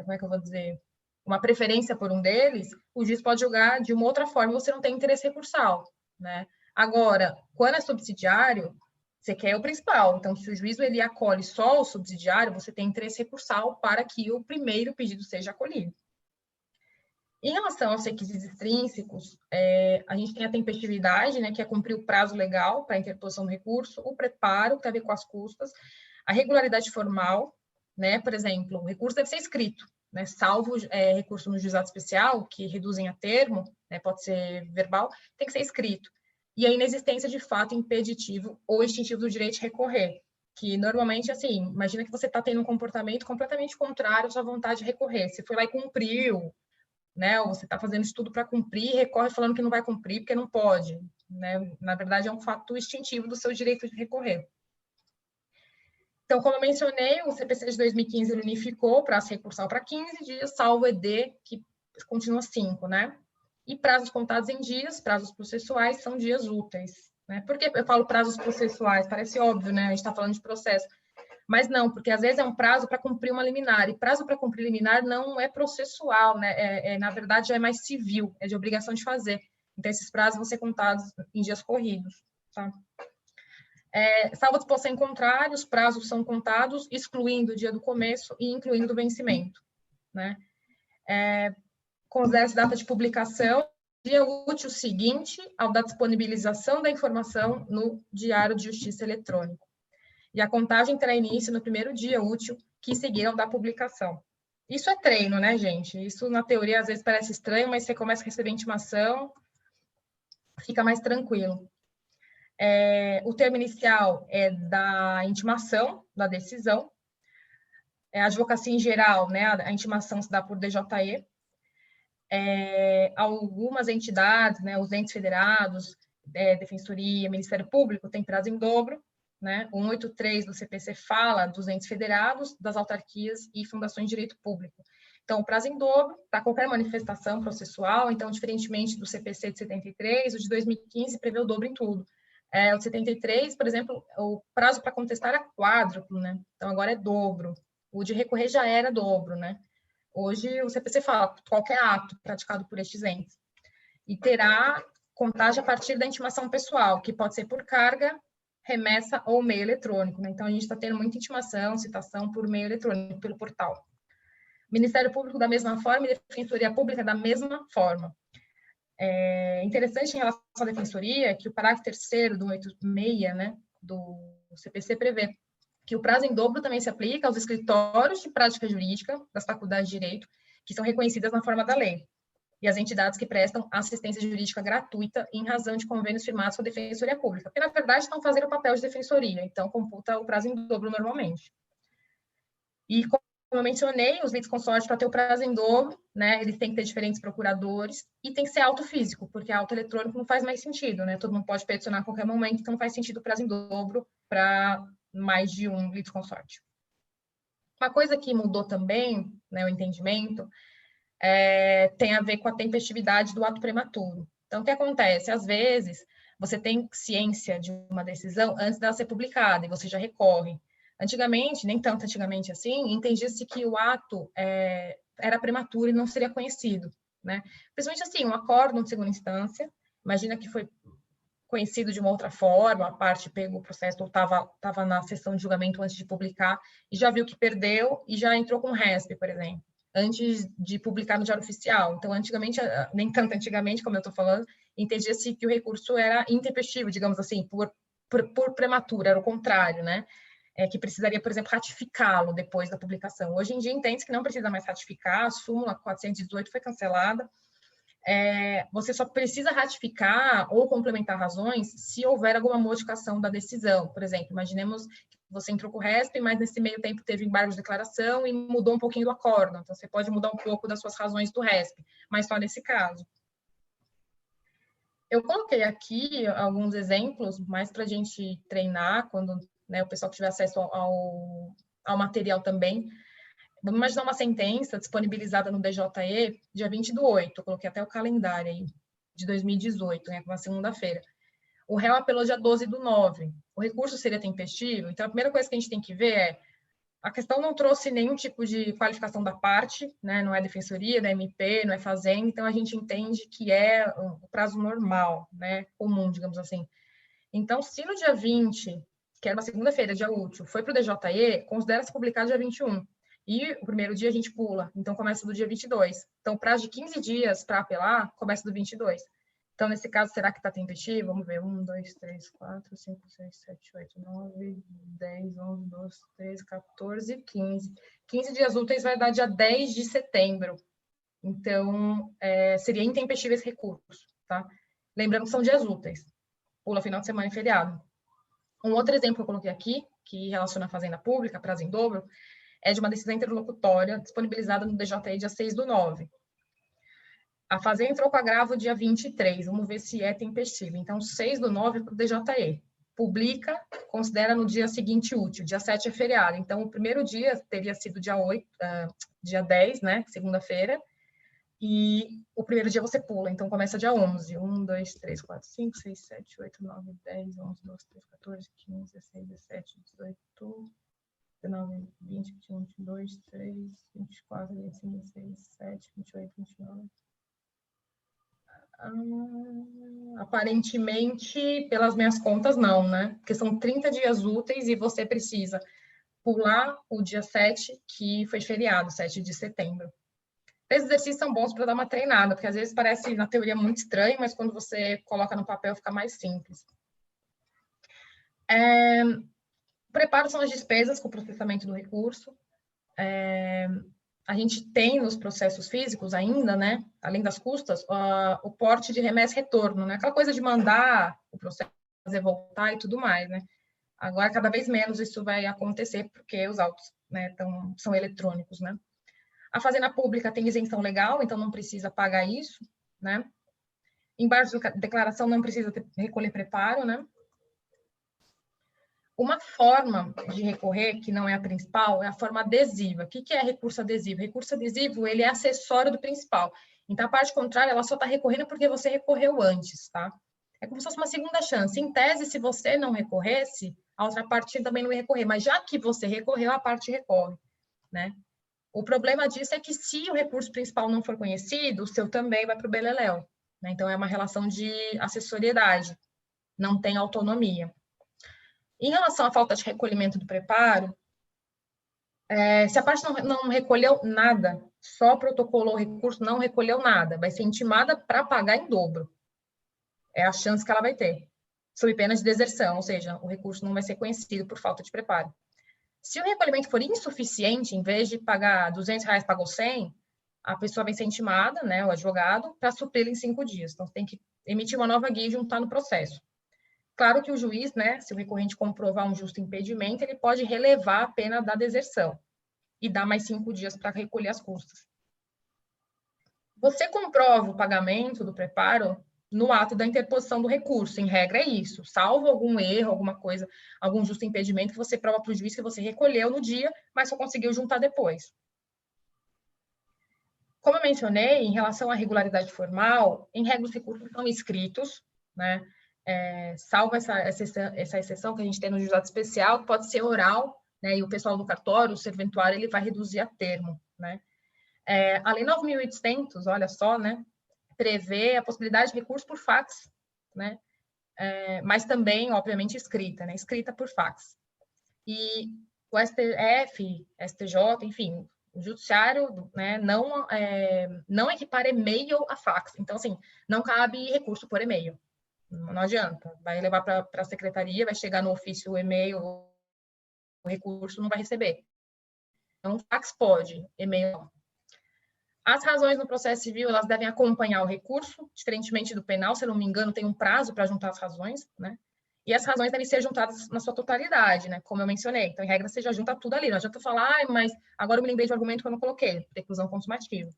como é que eu vou dizer, uma preferência por um deles, o juiz pode julgar de uma outra forma, você não tem interesse recursal, né? Agora, quando é subsidiário, você quer o principal. Então, se o juízo ele acolhe só o subsidiário, você tem interesse recursal para que o primeiro pedido seja acolhido. Em relação aos requisitos extrínsecos, a gente tem a tempestividade, né, que é cumprir o prazo legal para a interposição do recurso, o preparo, que tem a ver com as custas, a regularidade formal, né, por exemplo, o recurso deve ser escrito, né, salvo recurso no juizado especial, que reduzem a termo, né, pode ser verbal, tem que ser escrito. E a inexistência de fato impeditivo ou extintivo do direito de recorrer, que normalmente, assim, imagina que você está tendo um comportamento completamente contrário à sua vontade de recorrer. Você foi lá e cumpriu, né, ou você está fazendo estudo para cumprir e recorre falando que não vai cumprir porque não pode, né? Na verdade, é um fato extintivo do seu direito de recorrer. Então, como eu mencionei, o CPC de 2015 ele unificou o prazo recursal para 15 dias, salvo o ED, que continua 5, né? E prazos contados em dias, prazos processuais, são dias úteis, né? Por que eu falo prazos processuais? Parece óbvio, né? A gente está falando de processo. Mas não, porque às vezes é um prazo para cumprir uma liminar, e prazo para cumprir liminar não é processual, né? Na verdade, é mais civil, é de obrigação de fazer. Então, esses prazos vão ser contados em dias corridos, tá? Salvo disposição em contrário, os prazos são contados, excluindo o dia do começo e incluindo o vencimento, né? Considera-se data de publicação, dia útil seguinte ao da disponibilização da informação no Diário de Justiça Eletrônico. E a contagem terá início no primeiro dia útil que seguiram da publicação. Isso é treino, né, gente? Isso, na teoria, às vezes parece estranho, mas você começa a receber intimação, fica mais tranquilo. O termo inicial é da intimação, da decisão. A advocacia em geral, né, a intimação se dá por DJE. Algumas entidades, né, os entes federados, Defensoria, Ministério Público, tem prazo em dobro, né? O 183 do CPC fala dos entes federados, das autarquias e fundações de direito público. Então, o prazo em dobro para qualquer manifestação processual, então, diferentemente do CPC de 73, o de 2015 prevê o dobro em tudo. O de 73, por exemplo, o prazo para contestar era quádruplo, né? Então, agora é dobro. O de recorrer já era dobro, né? Hoje, o CPC fala qualquer ato praticado por estes entes. E terá contagem a partir da intimação pessoal, que pode ser por carga, remessa ou meio eletrônico, né? Então, a gente está tendo muita intimação, citação por meio eletrônico, pelo portal. Ministério Público da mesma forma e Defensoria Pública da mesma forma. Interessante em relação à Defensoria que o parágrafo 3º do 186, né, do CPC prevê que o prazo em dobro também se aplica aos escritórios de prática jurídica das faculdades de direito, que são reconhecidas na forma da lei, e as entidades que prestam assistência jurídica gratuita em razão de convênios firmados com a Defensoria Pública, porque, na verdade, estão fazendo o papel de defensoria, então computa o prazo em dobro normalmente. E, como eu mencionei, os litisconsortes, para ter o prazo em dobro, né, eles têm que ter diferentes procuradores e tem que ser auto físico, porque auto eletrônico não faz mais sentido, né? Todo mundo pode peticionar a qualquer momento, então não faz sentido o prazo em dobro para mais de um litisconsorte. Uma coisa que mudou também, né, o entendimento, tem a ver com a tempestividade do ato prematuro. Então, o que acontece? Às vezes, você tem ciência de uma decisão antes dela ser publicada e você já recorre. Antigamente, nem tanto antigamente assim, entendia-se que o ato era prematuro e não seria conhecido, né? Principalmente assim, um acórdão de segunda instância, imagina que foi conhecido de uma outra forma, a parte pegou o processo ou estava na sessão de julgamento antes de publicar e já viu que perdeu e já entrou com RESP, por exemplo, antes de publicar no Diário Oficial. Então, antigamente, nem tanto antigamente, como eu estou falando, entendia-se que o recurso era intempestivo, digamos assim, por prematuro, era o contrário, né? Que precisaria, por exemplo, ratificá-lo depois da publicação. Hoje em dia, entende-se que não precisa mais ratificar, a súmula 418 foi cancelada, você só precisa ratificar ou complementar razões se houver alguma modificação da decisão. Por exemplo, imaginemos que você entrou com o RESP, mas nesse meio tempo teve embargo de declaração e mudou um pouquinho do acórdão. Então, você pode mudar um pouco das suas razões do RESP, mas só nesse caso. Eu coloquei aqui alguns exemplos, mais para a gente treinar, quando, né, o pessoal tiver acesso ao material também. Vamos imaginar uma sentença disponibilizada no DJE dia 20/8, eu coloquei até o calendário aí, de 2018, né, uma segunda-feira. O réu apelou dia 12/9. O recurso seria tempestivo? Então, a primeira coisa que a gente tem que ver é, a questão não trouxe nenhum tipo de qualificação da parte, né? Não é defensoria, não é MP, não é fazenda, então a gente entende que é o prazo normal, né? Comum, digamos assim. Então, se no dia 20, que era uma segunda-feira, dia útil, foi para o DJE, considera-se publicado dia 21. E o primeiro dia a gente pula, então começa do dia 22. Então, o prazo de 15 dias para apelar começa do 22. Então, nesse caso, será que está tempestivo? Vamos ver. 1, 2, 3, 4, 5, 6, 7, 8, 9, 10, 11, 12, 13, 14, 15. 15 dias úteis vai dar dia 10 de setembro. Então, seria intempestivo esse recurso, tá? Lembrando que são dias úteis. Pula final de semana e feriado. Um outro exemplo que eu coloquei aqui, que relaciona a Fazenda Pública, prazo em dobro, é de uma decisão interlocutória disponibilizada no DJE dia 6/9. A Fazenda entrou com agravo dia 23, vamos ver se é tempestivo. Então, 6/9 para o DJE. Publica, considera no dia seguinte útil, dia 7 é feriado. Então, o primeiro dia teria sido dia 10, né, segunda-feira, e o primeiro dia você pula, então começa dia 11. 1, 2, 3, 4, 5, 6, 7, 8, 9, 10, 11, 12, 13, 14, 15, 16, 17, 18, 19, 20, 21, 22, 23, 24, 25, 26, 27, 28, 29... Aparentemente, pelas minhas contas, não, né? Porque são 30 dias úteis e você precisa pular o dia 7, que foi feriado, 7 de setembro. Esses exercícios são bons para dar uma treinada, porque às vezes parece na teoria muito estranho, mas quando você coloca no papel fica mais simples. Preparo são as despesas com o processamento do recurso. A gente tem nos processos físicos ainda, né, além das custas, o porte de remessa-retorno, né, aquela coisa de mandar o processo fazer voltar e tudo mais, né. Agora, cada vez menos isso vai acontecer, porque os autos, né, são eletrônicos, né. A Fazenda Pública tem isenção legal, então não precisa pagar isso, né. Embargo de declaração não precisa recolher preparo, né. Uma forma de recorrer, que não é a principal, é a forma adesiva. O que é recurso adesivo? Recurso adesivo, ele é acessório do principal. Então, a parte contrária, ela só está recorrendo porque você recorreu antes, tá? É como se fosse uma segunda chance. Em tese, se você não recorresse, a outra parte também não ia recorrer. Mas já que você recorreu, a parte recorre, né? O problema disso é que se o recurso principal não for conhecido, o seu também vai para o beleléu, né? Então, é uma relação de acessoriedade. Não tem autonomia. Em relação à falta de recolhimento do preparo, se a parte não recolheu nada, só protocolou o recurso, não recolheu nada, vai ser intimada para pagar em dobro. É a chance que ela vai ter, sob pena de deserção, ou seja, o recurso não vai ser conhecido por falta de preparo. Se o recolhimento for insuficiente, em vez de pagar R$200, pagou 100, a pessoa vai ser intimada, né, o advogado, para supri-la em 5 dias. Então, você tem que emitir uma nova guia e juntar no processo. Claro que o juiz, né, se o recorrente comprovar um justo impedimento, ele pode relevar a pena da deserção e dar mais 5 dias para recolher as custas. Você comprova o pagamento do preparo no ato da interposição do recurso, em regra é isso, salvo algum erro, alguma coisa, algum justo impedimento que você prova para o juiz que você recolheu no dia, mas só conseguiu juntar depois. Como eu mencionei, em relação à regularidade formal, em regra os recursos são escritos, né? Salvo essa exceção que a gente tem no juizado especial, que pode ser oral, né, e o pessoal do cartório, o serventuário, ele vai reduzir a termo, né. A Lei 9.800, olha só, né, prevê a possibilidade de recurso por fax, né, mas também, obviamente, escrita, né, escrita por fax. E o STF, STJ, enfim, o judiciário, né, não equipara e-mail a fax. Então, assim, não cabe recurso por e-mail. Não adianta, vai levar para a secretaria, vai chegar no ofício o e-mail, o recurso não vai receber. Então, fax pode, e-mail não. As razões no processo civil, elas devem acompanhar o recurso, diferentemente do penal, se eu não me engano, tem um prazo para juntar as razões, né? E as razões devem ser juntadas na sua totalidade, né? Como eu mencionei. Então, em regra, você já junta tudo ali. Não adianta falar, mas agora eu me lembrei de um argumento que eu não coloquei, preclusão consumativa.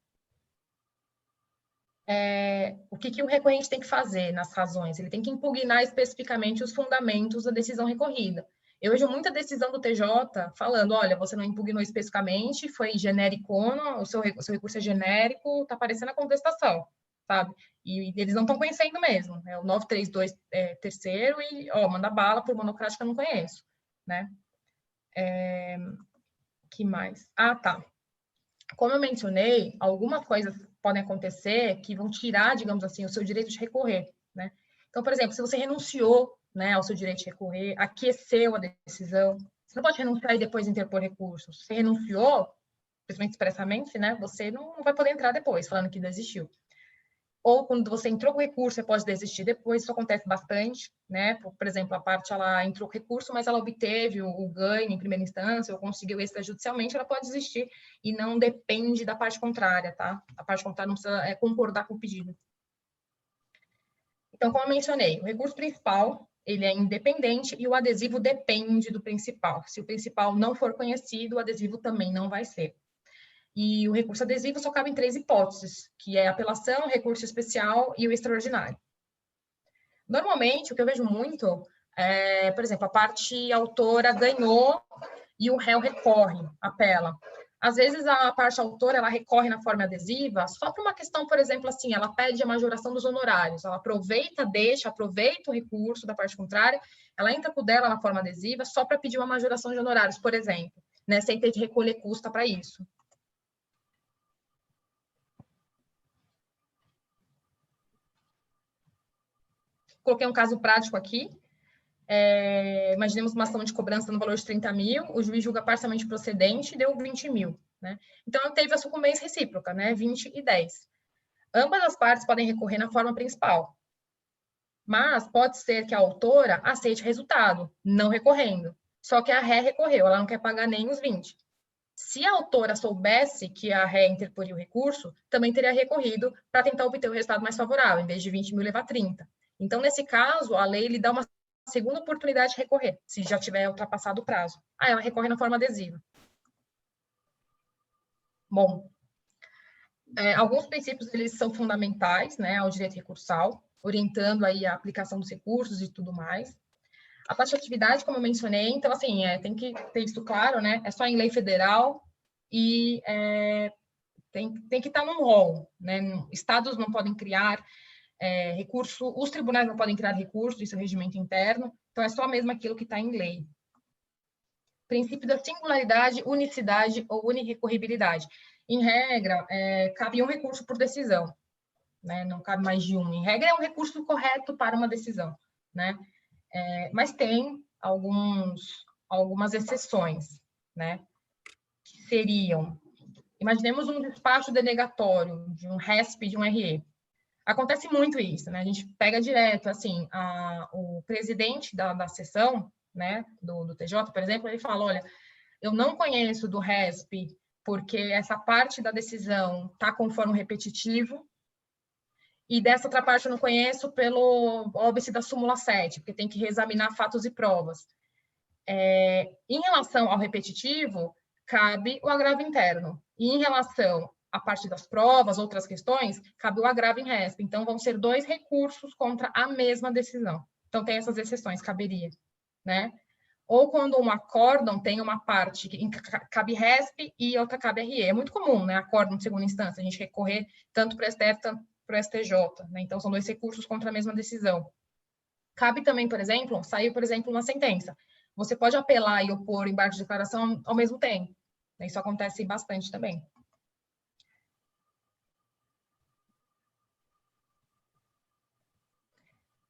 O que o recorrente tem que fazer nas razões? Ele tem que impugnar especificamente os fundamentos da decisão recorrida. Eu vejo muita decisão do TJ falando, olha, você não impugnou especificamente, foi genericona, o seu recurso é genérico, está aparecendo a contestação, sabe? E eles não estão conhecendo mesmo. É o 932 terceiro e, manda bala por monocrática, eu não conheço, né? Que mais? Ah, tá. Como eu mencionei, algumas coisas podem acontecer que vão tirar, digamos assim, o seu direito de recorrer, né? Então, por exemplo, se você renunciou, né, ao seu direito de recorrer, aqueceu a decisão, você não pode renunciar e depois interpor recurso. Se você renunciou, principalmente expressamente, né, você não vai poder entrar depois, falando que desistiu. Ou quando você entrou com recurso, você pode desistir depois, isso acontece bastante, né? Por exemplo, a parte, ela entrou com recurso, mas ela obteve o ganho em primeira instância, ou conseguiu extrajudicialmente, ela pode desistir, e não depende da parte contrária, tá? A parte contrária não precisa concordar com o pedido. Então, como eu mencionei, o recurso principal, ele é independente e o adesivo depende do principal. Se o principal não for conhecido, o adesivo também não vai ser. E o recurso adesivo só cabe em 3 hipóteses, que é apelação, recurso especial e o extraordinário. Normalmente, o que eu vejo muito é, por exemplo, a parte autora ganhou e o réu recorre, apela. Às vezes, a parte autora, ela recorre na forma adesiva só por uma questão, por exemplo, assim, ela pede a majoração dos honorários, ela aproveita o recurso da parte contrária, ela entra com o dela na forma adesiva só para pedir uma majoração de honorários, por exemplo, né, sem ter de recolher custa para isso. Coloquei um caso prático aqui. Imaginemos uma ação de cobrança no valor de 30 mil, o juiz julga parcialmente procedente e deu 20 mil. Né? Então, teve a sucumbência recíproca, né? 20 e 10. Ambas as partes podem recorrer na forma principal. Mas pode ser que a autora aceite o resultado, não recorrendo. Só que a ré recorreu, ela não quer pagar nem os 20. Se a autora soubesse que a ré interporia o recurso, também teria recorrido para tentar obter o resultado mais favorável, em vez de 20 mil levar 30. Então, nesse caso, a lei lhe dá uma segunda oportunidade de recorrer, se já tiver ultrapassado o prazo. Aí ela recorre na forma adesiva. Bom, alguns princípios eles são fundamentais, né, ao direito recursal, orientando aí a aplicação dos recursos e tudo mais. A taxatividade, como eu mencionei, então, assim, tem que ter isso claro, né, é só em lei federal e tem que estar num rol, né, estados não podem criar recurso, os tribunais não podem criar recurso, isso é regimento interno, então é só mesmo aquilo que está em lei. Princípio da singularidade, unicidade ou unirrecorribilidade. Em regra, cabe um recurso por decisão, né? Não cabe mais de um. Em regra, é um recurso correto para uma decisão, né? Mas tem algumas exceções, né? Que seriam, imaginemos um despacho denegatório de um RESP e de um RE. Acontece muito isso, né? A gente pega direto, assim, o presidente da sessão, né, do TJ, por exemplo, ele fala, olha, eu não conheço do RESP porque essa parte da decisão está com fórum repetitivo e dessa outra parte eu não conheço pelo óbice da súmula 7, porque tem que reexaminar fatos e provas. Em relação ao repetitivo, cabe o agravo interno. E em relação à parte das provas, outras questões, cabe o agravo em RESP. Então, vão ser 2 recursos contra a mesma decisão. Então, tem essas exceções, caberia, né? Ou quando um acórdão tem uma parte que cabe RESP e outra cabe RE. É muito comum, né? Acórdão de segunda instância, a gente recorrer tanto para o STF, tanto para o STJ, né? Então, são 2 recursos contra a mesma decisão. Cabe também, por exemplo, saiu, por exemplo, uma sentença. Você pode apelar e opor embargo de declaração ao mesmo tempo. Isso acontece bastante também.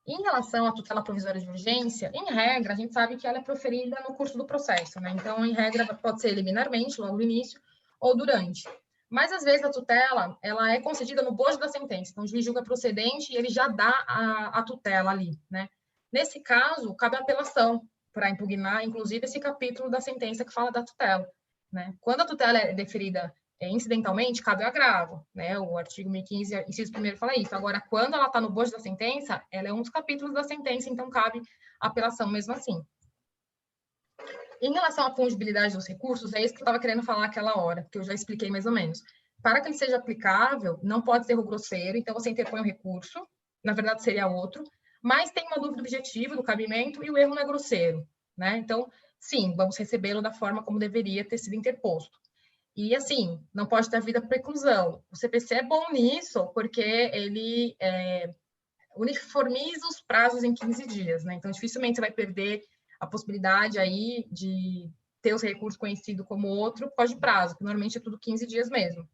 Em relação à tutela provisória de urgência, em regra, a gente sabe que ela é proferida no curso do processo, né? Então, em regra, pode ser liminarmente, logo no início, ou durante. Mas, às vezes, a tutela, ela é concedida no bojo da sentença. Então, o juiz julga procedente e ele já dá a tutela ali, né? Nesse caso, cabe a apelação para impugnar, inclusive, esse capítulo da sentença que fala da tutela, né? Quando a tutela é deferida incidentalmente, cabe o agravo, né? O artigo 1015, inciso 1º, fala isso. Agora, quando ela está no bojo da sentença, ela é um dos capítulos da sentença, então cabe apelação mesmo assim. Em relação à fungibilidade dos recursos, é isso que eu estava querendo falar aquela hora, que eu já expliquei mais ou menos. Para que ele seja aplicável, não pode ser erro grosseiro, então você interpõe o recurso, na verdade seria outro, mas tem uma dúvida objetiva do cabimento e o erro não é grosseiro, né? Então, sim, vamos recebê-lo da forma como deveria ter sido interposto. E, assim, não pode ter havido preclusão. O CPC é bom nisso, porque ele uniformiza os prazos em 15 dias, né? Então, dificilmente você vai perder a possibilidade aí de ter os recursos conhecido como outro por causa de prazo, que normalmente é tudo 15 dias mesmo.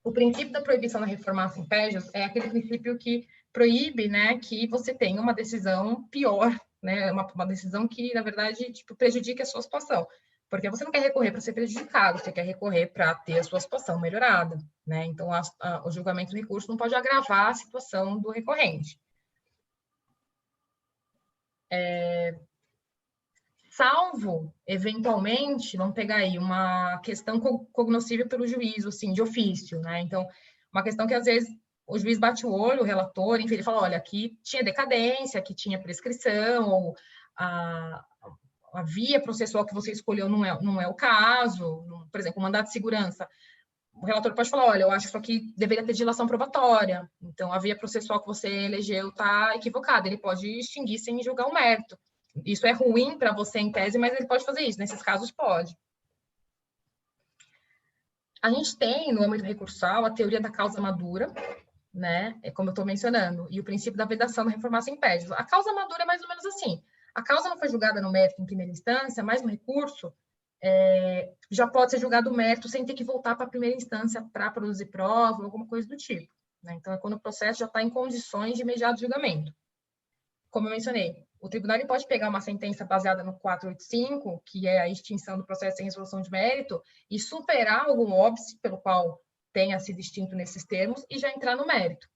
O princípio da proibição da reformácio in pejos é aquele princípio que proíbe, né, que você tenha uma decisão pior, né, uma decisão que, na verdade, tipo, prejudique a sua situação. Porque você não quer recorrer para ser prejudicado, você quer recorrer para ter a sua situação melhorada, né? Então, o julgamento do recurso não pode agravar a situação do recorrente. Salvo, eventualmente, vamos pegar aí uma questão cognoscível pelo juízo, assim, de ofício, né? Então, uma questão que, às vezes, o juiz bate o olho, o relator, enfim, ele fala, olha, aqui tinha decadência, aqui tinha prescrição, ou a via processual que você escolheu não é o caso, por exemplo, o mandado de segurança. O relator pode falar, olha, eu acho que isso aqui deveria ter dilação probatória, então a via processual que você elegeu está equivocada, ele pode extinguir sem julgar o mérito. Isso é ruim para você em tese, mas ele pode fazer isso, nesses casos pode. A gente tem, no âmbito recursal, a teoria da causa madura, né, como eu estou mencionando, e o princípio da vedação da reformácio in pejos. A causa madura é mais ou menos assim, a causa não foi julgada no mérito em primeira instância, mas no recurso, já pode ser julgado o mérito sem ter que voltar para a primeira instância para produzir prova, ou alguma coisa do tipo, né? Então, é quando o processo já está em condições de imediato julgamento. Como eu mencionei, o tribunal pode pegar uma sentença baseada no 485, que é a extinção do processo sem resolução de mérito, e superar algum óbice pelo qual tenha sido extinto nesses termos e já entrar no mérito.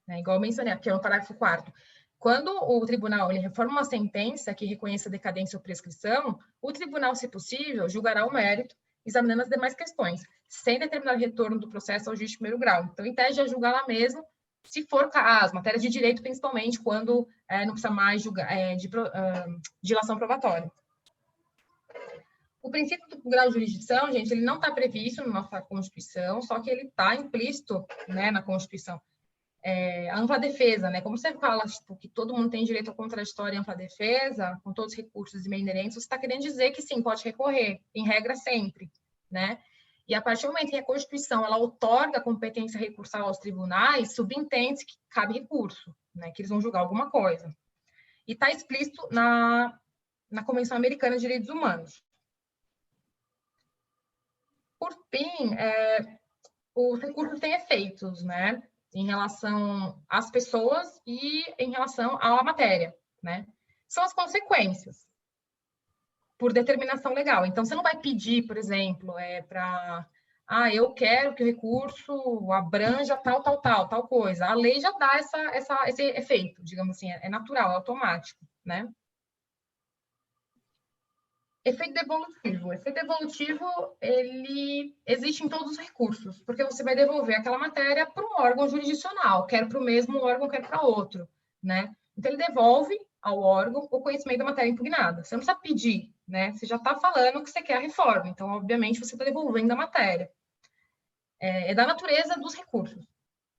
Igual eu mencionei aqui no parágrafo 4º. Quando o tribunal ele reforma uma sentença que reconheça decadência ou prescrição, o tribunal, se possível, julgará o mérito, examinando as demais questões, sem determinar o retorno do processo ao juiz de primeiro grau. Então, em tese, já julgar lá mesmo, se for caso, matéria de direito, principalmente, quando não precisa mais julgar, de dilação probatória. O princípio do grau de jurisdição, gente, ele não está previsto na nossa Constituição, só que ele está implícito, né, na Constituição. A ampla defesa, né? Como você fala, tipo, que todo mundo tem direito ao contraditório e ampla defesa, com todos os recursos e meio inerentes, você está querendo dizer que sim, pode recorrer, em regra sempre, né? E a partir do momento que a Constituição ela outorga a competência recursal aos tribunais, subentende que cabe recurso, né? Que eles vão julgar alguma coisa. E está explícito na Convenção Americana de Direitos Humanos. Por fim, os recursos têm efeitos, né? Em relação às pessoas e em relação à matéria, né? São as consequências por determinação legal. Então, você não vai pedir, por exemplo, eu quero que o recurso abranja tal coisa. A lei já dá esse efeito, digamos assim, é natural, é automático, né? Efeito devolutivo. Efeito devolutivo, ele existe em todos os recursos, porque você vai devolver aquela matéria para um órgão jurisdicional, quer para o mesmo órgão, quer para outro, né? Então, ele devolve ao órgão o conhecimento da matéria impugnada. Você não precisa pedir, né? Você já está falando que você quer a reforma, então, obviamente, você está devolvendo a matéria. É da natureza dos recursos,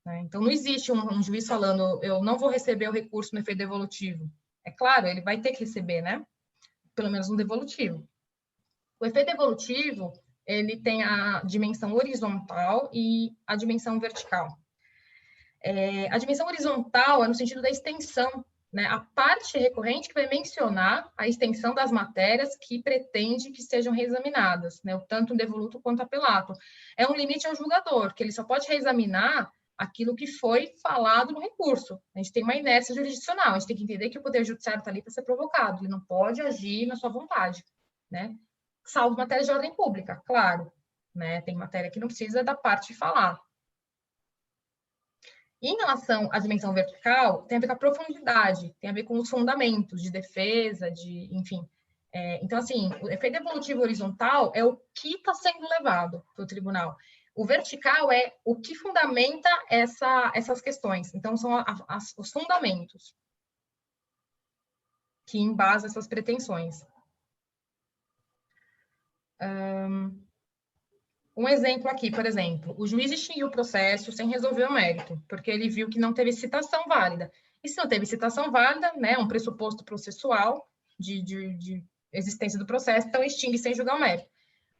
né? Então, não existe um juiz falando, eu não vou receber o recurso no efeito devolutivo. É claro, ele vai ter que receber, né? Pelo menos um devolutivo. O efeito devolutivo, ele tem a dimensão horizontal e a dimensão vertical. A dimensão horizontal é no sentido da extensão, né? A parte recorrente que vai mencionar a extensão das matérias que pretende que sejam reexaminadas, né? Tanto o devoluto quanto o apelato. É um limite ao julgador, que ele só pode reexaminar aquilo que foi falado no recurso. A gente tem uma inércia jurisdicional, a gente tem que entender que o Poder Judiciário está ali para ser provocado, ele não pode agir na sua vontade, né? Salvo matéria de ordem pública, claro, né? Tem matéria que não precisa da parte falar. Em relação à dimensão vertical, tem a ver com a profundidade, tem a ver com os fundamentos de defesa, enfim. Então, assim, o efeito devolutivo horizontal é o que está sendo levado para o tribunal. O vertical é o que fundamenta essas questões. Então, são os fundamentos que embasam essas pretensões. Um exemplo aqui, por exemplo, o juiz extinguiu o processo sem resolver o mérito, porque ele viu que não teve citação válida. E se não teve citação válida, né, um pressuposto processual de existência do processo, então extingue sem julgar o mérito.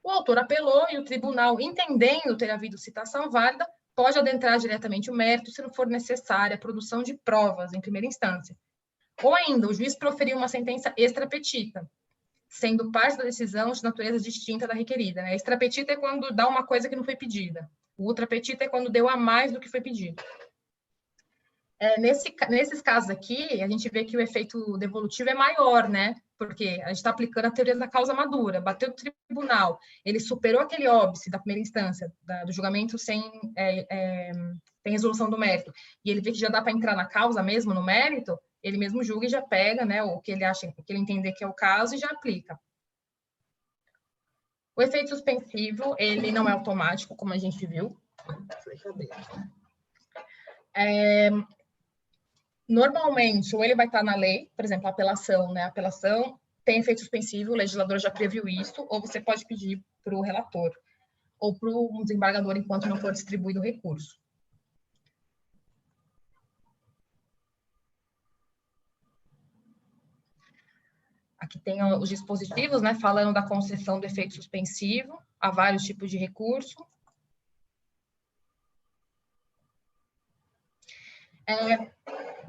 O autor apelou e o tribunal, entendendo ter havido citação válida, pode adentrar diretamente o mérito se não for necessária a produção de provas em primeira instância. Ou ainda, o juiz proferiu uma sentença extra petita, sendo parte da decisão de natureza distinta da requerida. Né? Extra petita é quando dá uma coisa que não foi pedida. O ultra petita é quando deu a mais do que foi pedido. Nesses casos aqui, a gente vê que o efeito devolutivo é maior, né? Porque a gente está aplicando a teoria da causa madura, bateu no tribunal, ele superou aquele óbice da primeira instância, do julgamento sem resolução do mérito, e ele vê que já dá para entrar na causa mesmo, no mérito, ele mesmo julga e já pega, né, o que ele acha, o que ele entender que é o caso e já aplica. O efeito suspensivo, ele não é automático, como a gente viu. Normalmente, ou ele vai estar na lei, por exemplo, a apelação, né? A apelação tem efeito suspensivo, o legislador já previu isso, ou você pode pedir para o relator, ou para um desembargador enquanto não for distribuído o recurso. Aqui tem os dispositivos, né, falando da concessão do efeito suspensivo, há vários tipos de recurso.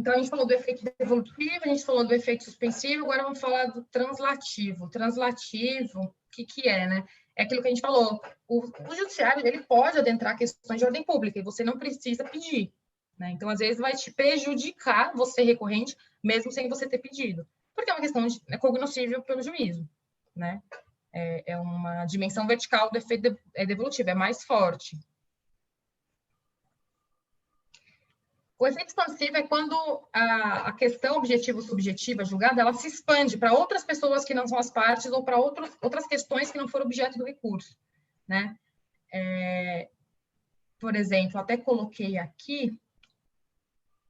Então, a gente falou do efeito devolutivo, a gente falou do efeito suspensivo, agora vamos falar do translativo. Translativo, o que é, né? É aquilo que a gente falou. O judiciário, ele pode adentrar questões de ordem pública e você não precisa pedir. Né? Então, às vezes, vai te prejudicar, você recorrente, mesmo sem você ter pedido. Porque é uma questão cognoscível pelo juízo. Né? É uma dimensão vertical do efeito devolutivo, é mais forte. O efeito expansivo é quando a questão objetivo-subjetiva julgada, ela se expande para outras pessoas que não são as partes ou para outras questões que não foram objeto do recurso, né? Por exemplo, até coloquei aqui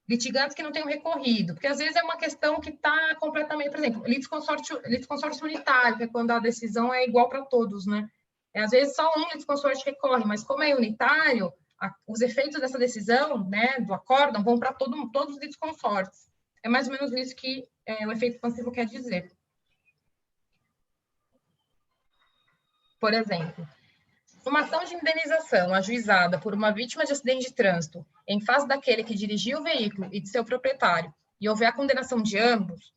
litigantes que não tenham recorrido, porque às vezes é uma questão que está completamente, por exemplo, litisconsórcio unitário, que é quando a decisão é igual para todos, né? Às vezes só um litisconsórcio recorre, mas como é unitário, os efeitos dessa decisão, né, do acórdão, vão para todos os litisconsórcios. É mais ou menos isso que o efeito expansivo quer dizer. Por exemplo, uma ação de indenização ajuizada por uma vítima de acidente de trânsito em face daquele que dirigiu o veículo e de seu proprietário, e houver a condenação de ambos,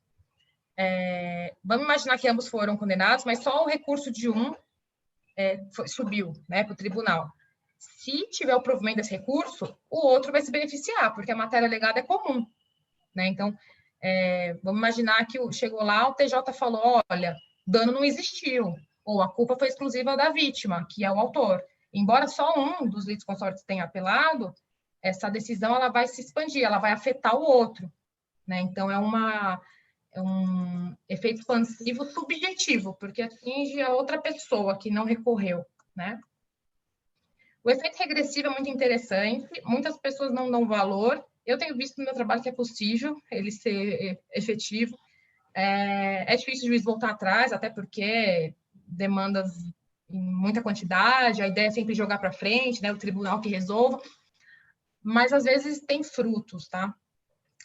vamos imaginar que ambos foram condenados, mas só o recurso de um subiu, né, para o tribunal. Se tiver o provimento desse recurso, o outro vai se beneficiar, porque a matéria alegada é comum. Né? Então, vamos imaginar que chegou lá, o TJ falou, olha, dano não existiu, ou a culpa foi exclusiva da vítima, que é o autor. Embora só um dos litisconsórcios tenha apelado, essa decisão ela vai se expandir, ela vai afetar o outro. Né? Então, é um efeito expansivo subjetivo, porque atinge a outra pessoa que não recorreu. Né? O efeito regressivo é muito interessante, muitas pessoas não dão valor. Eu tenho visto no meu trabalho que é possível ele ser efetivo. É difícil o juiz voltar atrás, até porque demandas em muita quantidade, a ideia é sempre jogar para frente, né, o tribunal que resolva, mas às vezes tem frutos, tá?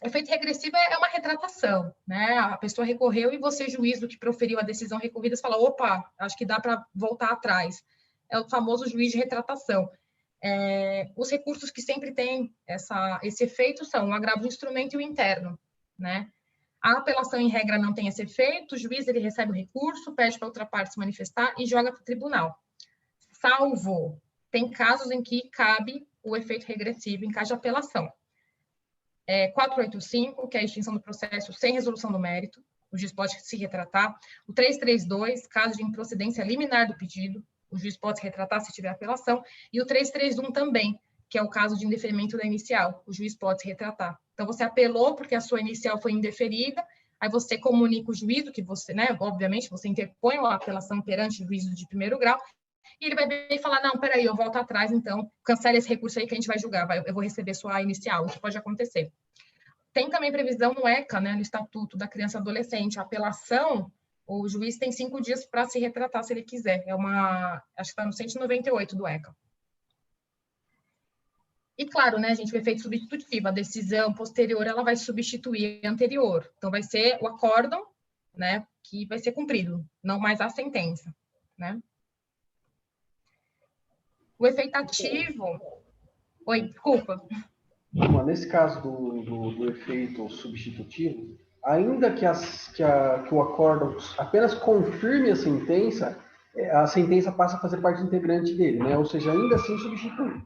O efeito regressivo é uma retratação, né? A pessoa recorreu e você, juiz do que proferiu a decisão recorrida, fala, opa, acho que dá para voltar atrás. É o famoso juiz de retratação. Os recursos que sempre têm esse efeito são o agravo do instrumento e o interno, né? A apelação, em regra, não tem esse efeito, o juiz ele recebe o recurso, pede para outra parte se manifestar e joga para o tribunal. Salvo, tem casos em que cabe o efeito regressivo em caso de apelação. 485, que é a extinção do processo sem resolução do mérito, o juiz pode se retratar. O 332, caso de improcedência liminar do pedido, o juiz pode se retratar se tiver apelação. E o 331 também, que é o caso de indeferimento da inicial, o juiz pode se retratar. Então, você apelou porque a sua inicial foi indeferida, aí você comunica o juízo que você, né, obviamente, você interpõe a apelação perante o juízo de primeiro grau, e ele vai ver e falar, não, peraí, eu volto atrás, então, cancele esse recurso aí que a gente vai julgar, eu vou receber sua inicial, isso pode acontecer. Tem também previsão no ECA, né, no Estatuto da Criança e Adolescente, a apelação, o juiz tem 5 dias para se retratar, se ele quiser, acho que está no 198 do ECA. E claro, né, gente, o efeito substitutivo, a decisão posterior, ela vai substituir a anterior. Então, vai ser o acórdão, né, que vai ser cumprido, não mais a sentença, né? O efeitativo... Oi, desculpa. Nesse caso do efeito substitutivo, ainda que o acórdão apenas confirme a sentença passa a fazer parte integrante dele, né? Ou seja, ainda assim substitui.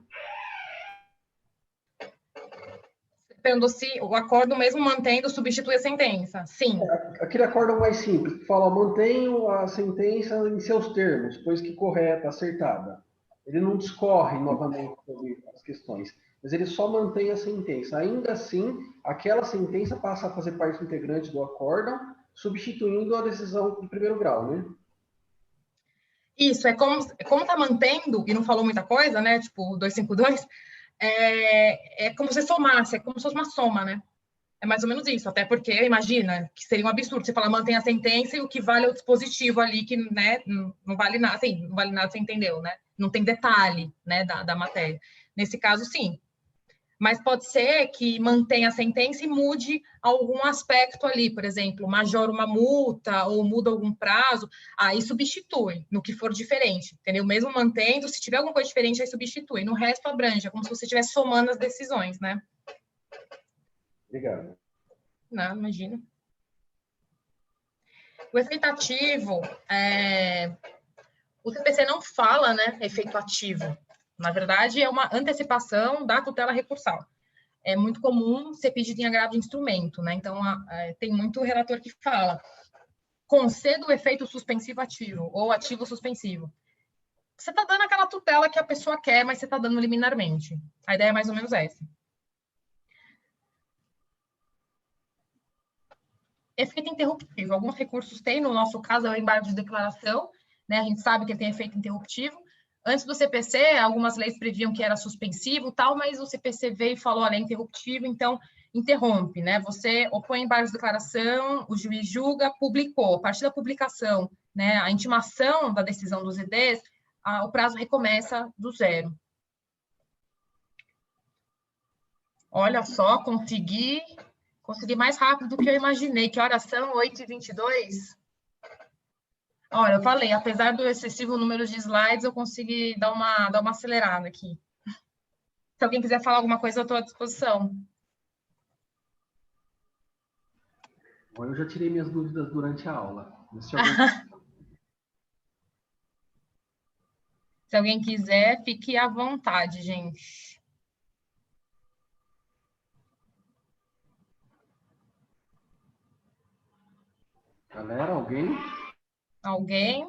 Perguntando se o acórdão mesmo mantendo substitui a sentença. Sim. Aquele acórdão mais simples, que fala, mantenho a sentença em seus termos, pois que correta, acertada. Ele não discorre novamente sobre as questões, mas ele só mantém a sentença. Ainda assim, aquela sentença passa a fazer parte integrante do acórdão, substituindo a decisão de primeiro grau, né? Isso, como está mantendo, e não falou muita coisa, né? Tipo, 252, é como se somasse, é como se fosse uma soma, né? É mais ou menos isso, até porque, imagina, que seria um absurdo você falar mantém a sentença e o que vale é o dispositivo ali, que, né, não vale nada, assim, não vale nada, você entendeu, né? Não tem detalhe, né, da matéria. Nesse caso, sim. Mas pode ser que mantenha a sentença e mude algum aspecto ali, por exemplo, majora uma multa ou muda algum prazo, aí substitui no que for diferente, entendeu? Mesmo mantendo, se tiver alguma coisa diferente, aí substitui. No resto, abrange, é como se você estivesse somando as decisões, né? Obrigado. Não, imagina. O efeitativo, o CPC não fala, né, efeito ativo. Na verdade, é uma antecipação da tutela recursal. É muito comum ser pedido em agravo de instrumento, né? Então, tem muito relator que fala conceda o efeito suspensivo ativo ou ativo suspensivo. Você está dando aquela tutela que a pessoa quer, mas você está dando liminarmente. A ideia é mais ou menos essa. Efeito interruptivo. Alguns recursos têm, no nosso caso, é o embargo de declaração, né? A gente sabe que tem efeito interruptivo. Antes do CPC, algumas leis previam que era suspensivo, tal, mas o CPC veio e falou, olha, é interruptivo, então interrompe, né? Você opõe embargo de declaração, o juiz julga, publicou. A partir da publicação, né, a intimação da decisão dos EDs, o prazo recomeça do zero. Olha só, consegui mais rápido do que eu imaginei. Que horas são? 8h22? Olha, eu falei, apesar do excessivo número de slides, eu consegui dar uma acelerada aqui. Se alguém quiser falar alguma coisa, eu estou à disposição. Bom, eu já tirei minhas dúvidas durante a aula. Se alguém quiser, fique à vontade, gente. Galera, alguém? Alguém?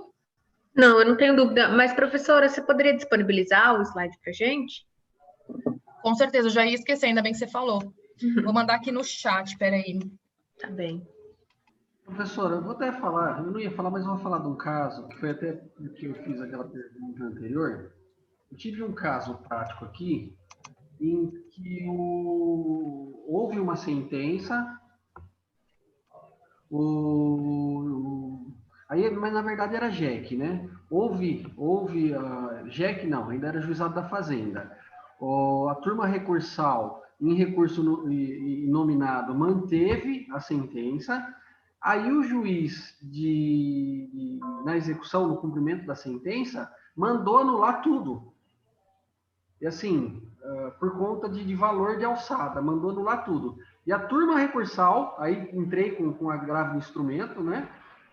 Não, eu não tenho dúvida. Mas, professora, você poderia disponibilizar o slide para a gente? Com certeza, eu já ia esquecer, ainda bem que você falou. Vou mandar aqui no chat, peraí. Tá bem. Professora, eu vou até falar, eu não ia falar, mas eu vou falar de um caso, que foi até porque eu fiz aquela pergunta anterior. Eu tive um caso prático aqui, em que houve uma sentença, mas na verdade era JEC, né? JEC não, ainda era Juizado da Fazenda. A turma recursal, em recurso nominado, manteve a sentença. Aí o juiz, na execução, no cumprimento da sentença, mandou anular tudo. E assim, por conta de valor de alçada, mandou anular tudo. E a turma recursal, aí entrei com agravo de instrumento, né?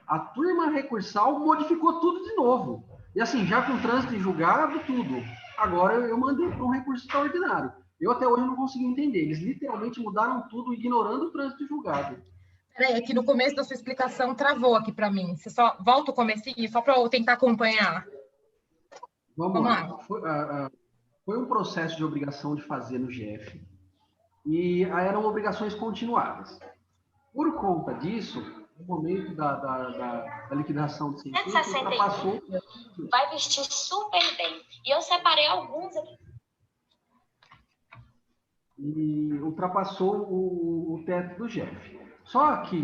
A turma recursal modificou tudo de novo. E assim, já com trânsito em julgado, tudo. Agora eu mandei para um recurso extraordinário. Eu até hoje não consegui entender. Eles literalmente mudaram tudo, ignorando o trânsito em julgado. Peraí, é que no começo da sua explicação travou aqui para mim. Você só volta o comecinho, só para eu tentar acompanhar. Vamos lá. Foi um processo de obrigação de fazer no GF. E eram obrigações continuadas. Por conta disso, no momento da liquidação de sentença, ultrapassou... Vai vestir super bem. E eu separei alguns aqui. E ultrapassou o teto do Jeff. Só que,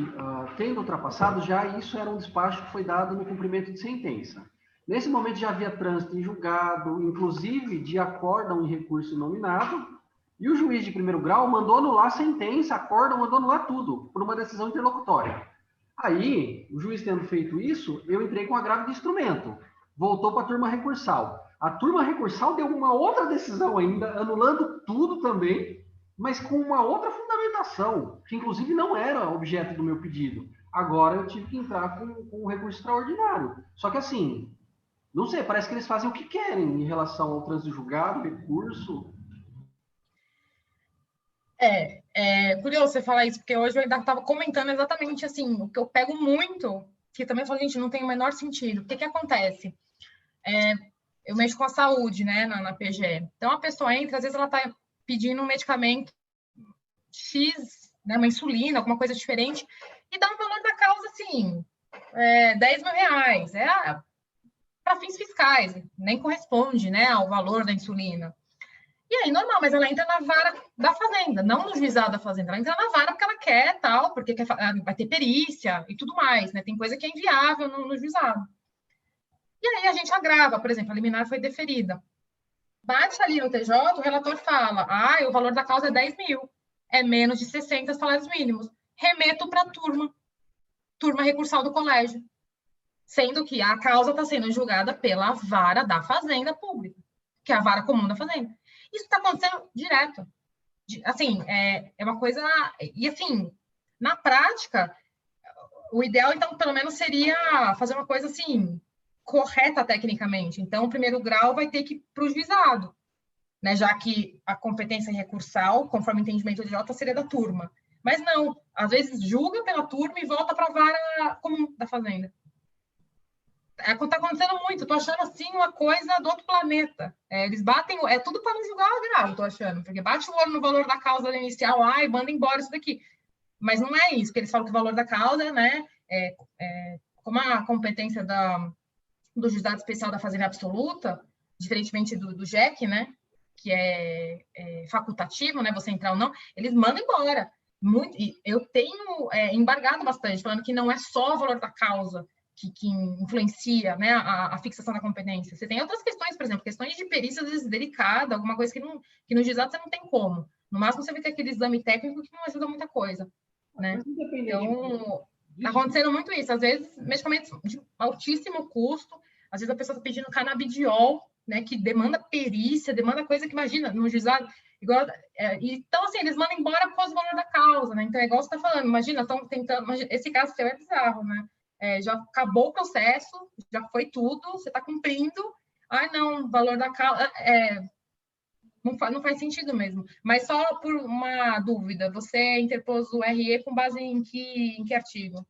tendo ultrapassado, já isso era um despacho que foi dado no cumprimento de sentença. Nesse momento já havia trânsito em julgado, inclusive de acórdão em recurso nominado, e o juiz de primeiro grau mandou anular a sentença, acórdão, mandou anular tudo, por uma decisão interlocutória. Aí, o juiz tendo feito isso, eu entrei com agravo de instrumento. Voltou para a turma recursal. A turma recursal deu uma outra decisão ainda, anulando tudo também, mas com uma outra fundamentação, que inclusive não era objeto do meu pedido. Agora eu tive que entrar com um recurso extraordinário. Só que assim, não sei, parece que eles fazem o que querem em relação ao trânsito julgado, recurso. É curioso você falar isso, porque hoje eu ainda estava comentando exatamente assim, o que eu pego muito, que também eu falo, gente, não tem o menor sentido. O que acontece? Eu mexo com a saúde, né, na PGE. Então, a pessoa entra, às vezes ela está pedindo um medicamento X, né, uma insulina, alguma coisa diferente, e dá um valor da causa, assim, 10 mil reais. Para fins fiscais, nem corresponde, né, ao valor da insulina. E aí, normal, mas ela entra na vara da fazenda, não no juizado da fazenda. Ela entra na vara porque ela quer, tal, porque vai ter perícia e tudo mais, né? Tem coisa que é inviável no juizado. E aí a gente agrava, por exemplo, a liminar foi deferida. Bate ali no TJ, o relator fala, o valor da causa é 10 mil, é menos de 60 salários mínimos. Remeto para a turma recursal do colégio, sendo que a causa está sendo julgada pela vara da Fazenda Pública, que é a vara comum da Fazenda. Isso está acontecendo direto. Assim, é uma coisa... E, assim, na prática, o ideal, então, pelo menos, seria fazer uma coisa, assim, correta tecnicamente. Então, o primeiro grau vai ter que ir para o juizado, né? Já que a competência recursal, conforme o entendimento do Jota, seria da turma. Mas não, às vezes julga pela turma e volta para a vara comum da Fazenda. Está acontecendo muito, estou achando assim uma coisa do outro planeta. Eles batem, tudo para não julgar o agravo, estou achando, porque bate o olho no valor da causa inicial, e manda embora isso daqui. Mas não é isso, porque eles falam que o valor da causa, né, como a competência do juizado especial da fazenda absoluta, diferentemente do JEC, né, que é facultativo, né, você entrar ou não, eles mandam embora. E eu tenho embargado bastante, falando que não é só o valor da causa que influencia, né, a fixação da competência. Você tem outras questões, por exemplo, questões de perícia às vezes delicada, alguma coisa que no juizado você não tem como. No máximo você vai ter aquele exame técnico que não ajuda muita coisa, né? Então, está acontecendo muito isso. Às vezes, medicamentos de altíssimo custo, às vezes a pessoa está pedindo canabidiol, né, que demanda perícia, demanda coisa que, imagina, no juizado, igual, então, assim, eles mandam embora por causa do valor da causa, né? Então, é igual você está falando, imagina, estão tentando, esse caso seu é bizarro, né? Já acabou o processo, já foi tudo, você está cumprindo, não, o valor da causa, não faz sentido mesmo. Mas só por uma dúvida, você interpôs o RE com base em que artigo?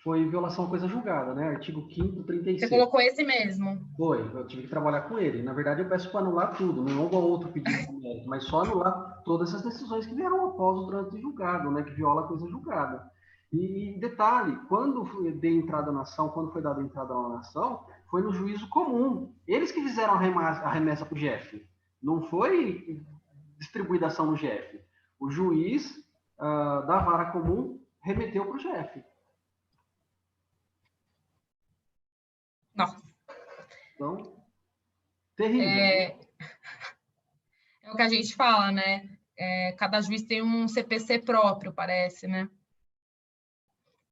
Foi violação à coisa julgada, né? Artigo 5º, 36. Você colocou esse mesmo? Foi, eu tive que trabalhar com ele. Na verdade, eu peço para anular tudo, não houve outro pedido de mérito, mas só anular todas essas decisões que vieram após o trânsito julgado, né? Que viola a coisa julgada. E detalhe, quando foi dada entrada na ação, foi no juízo comum. Eles que fizeram a remessa para o GF. Não foi distribuída ação no GF. O juiz da vara comum remeteu para o GF. Nossa. Então, terrível. É o que a gente fala, né? Cada juiz tem um CPC próprio, parece, né?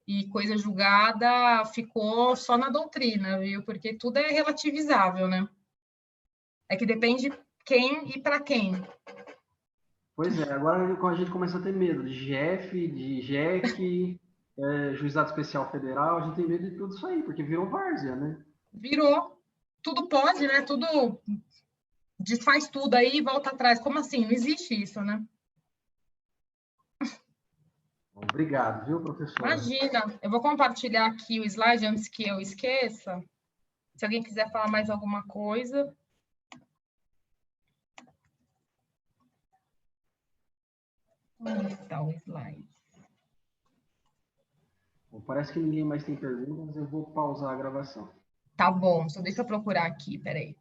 E coisa julgada ficou só na doutrina, viu? Porque tudo é relativizável, né? É que depende quem e para quem. Pois é, agora a gente começa a ter medo de GF, de JEC, Juizado Especial Federal, a gente tem medo de tudo isso aí, porque virou várzea, né? Virou. Tudo pode, né? Tudo desfaz tudo aí e volta atrás. Como assim? Não existe isso, né? Obrigado, viu, professor? Imagina. Eu vou compartilhar aqui o slide antes que eu esqueça. Se alguém quiser falar mais alguma coisa. Onde está o slide? parece que ninguém mais tem perguntas, eu vou pausar a gravação. Tá bom, só deixa eu procurar aqui, peraí.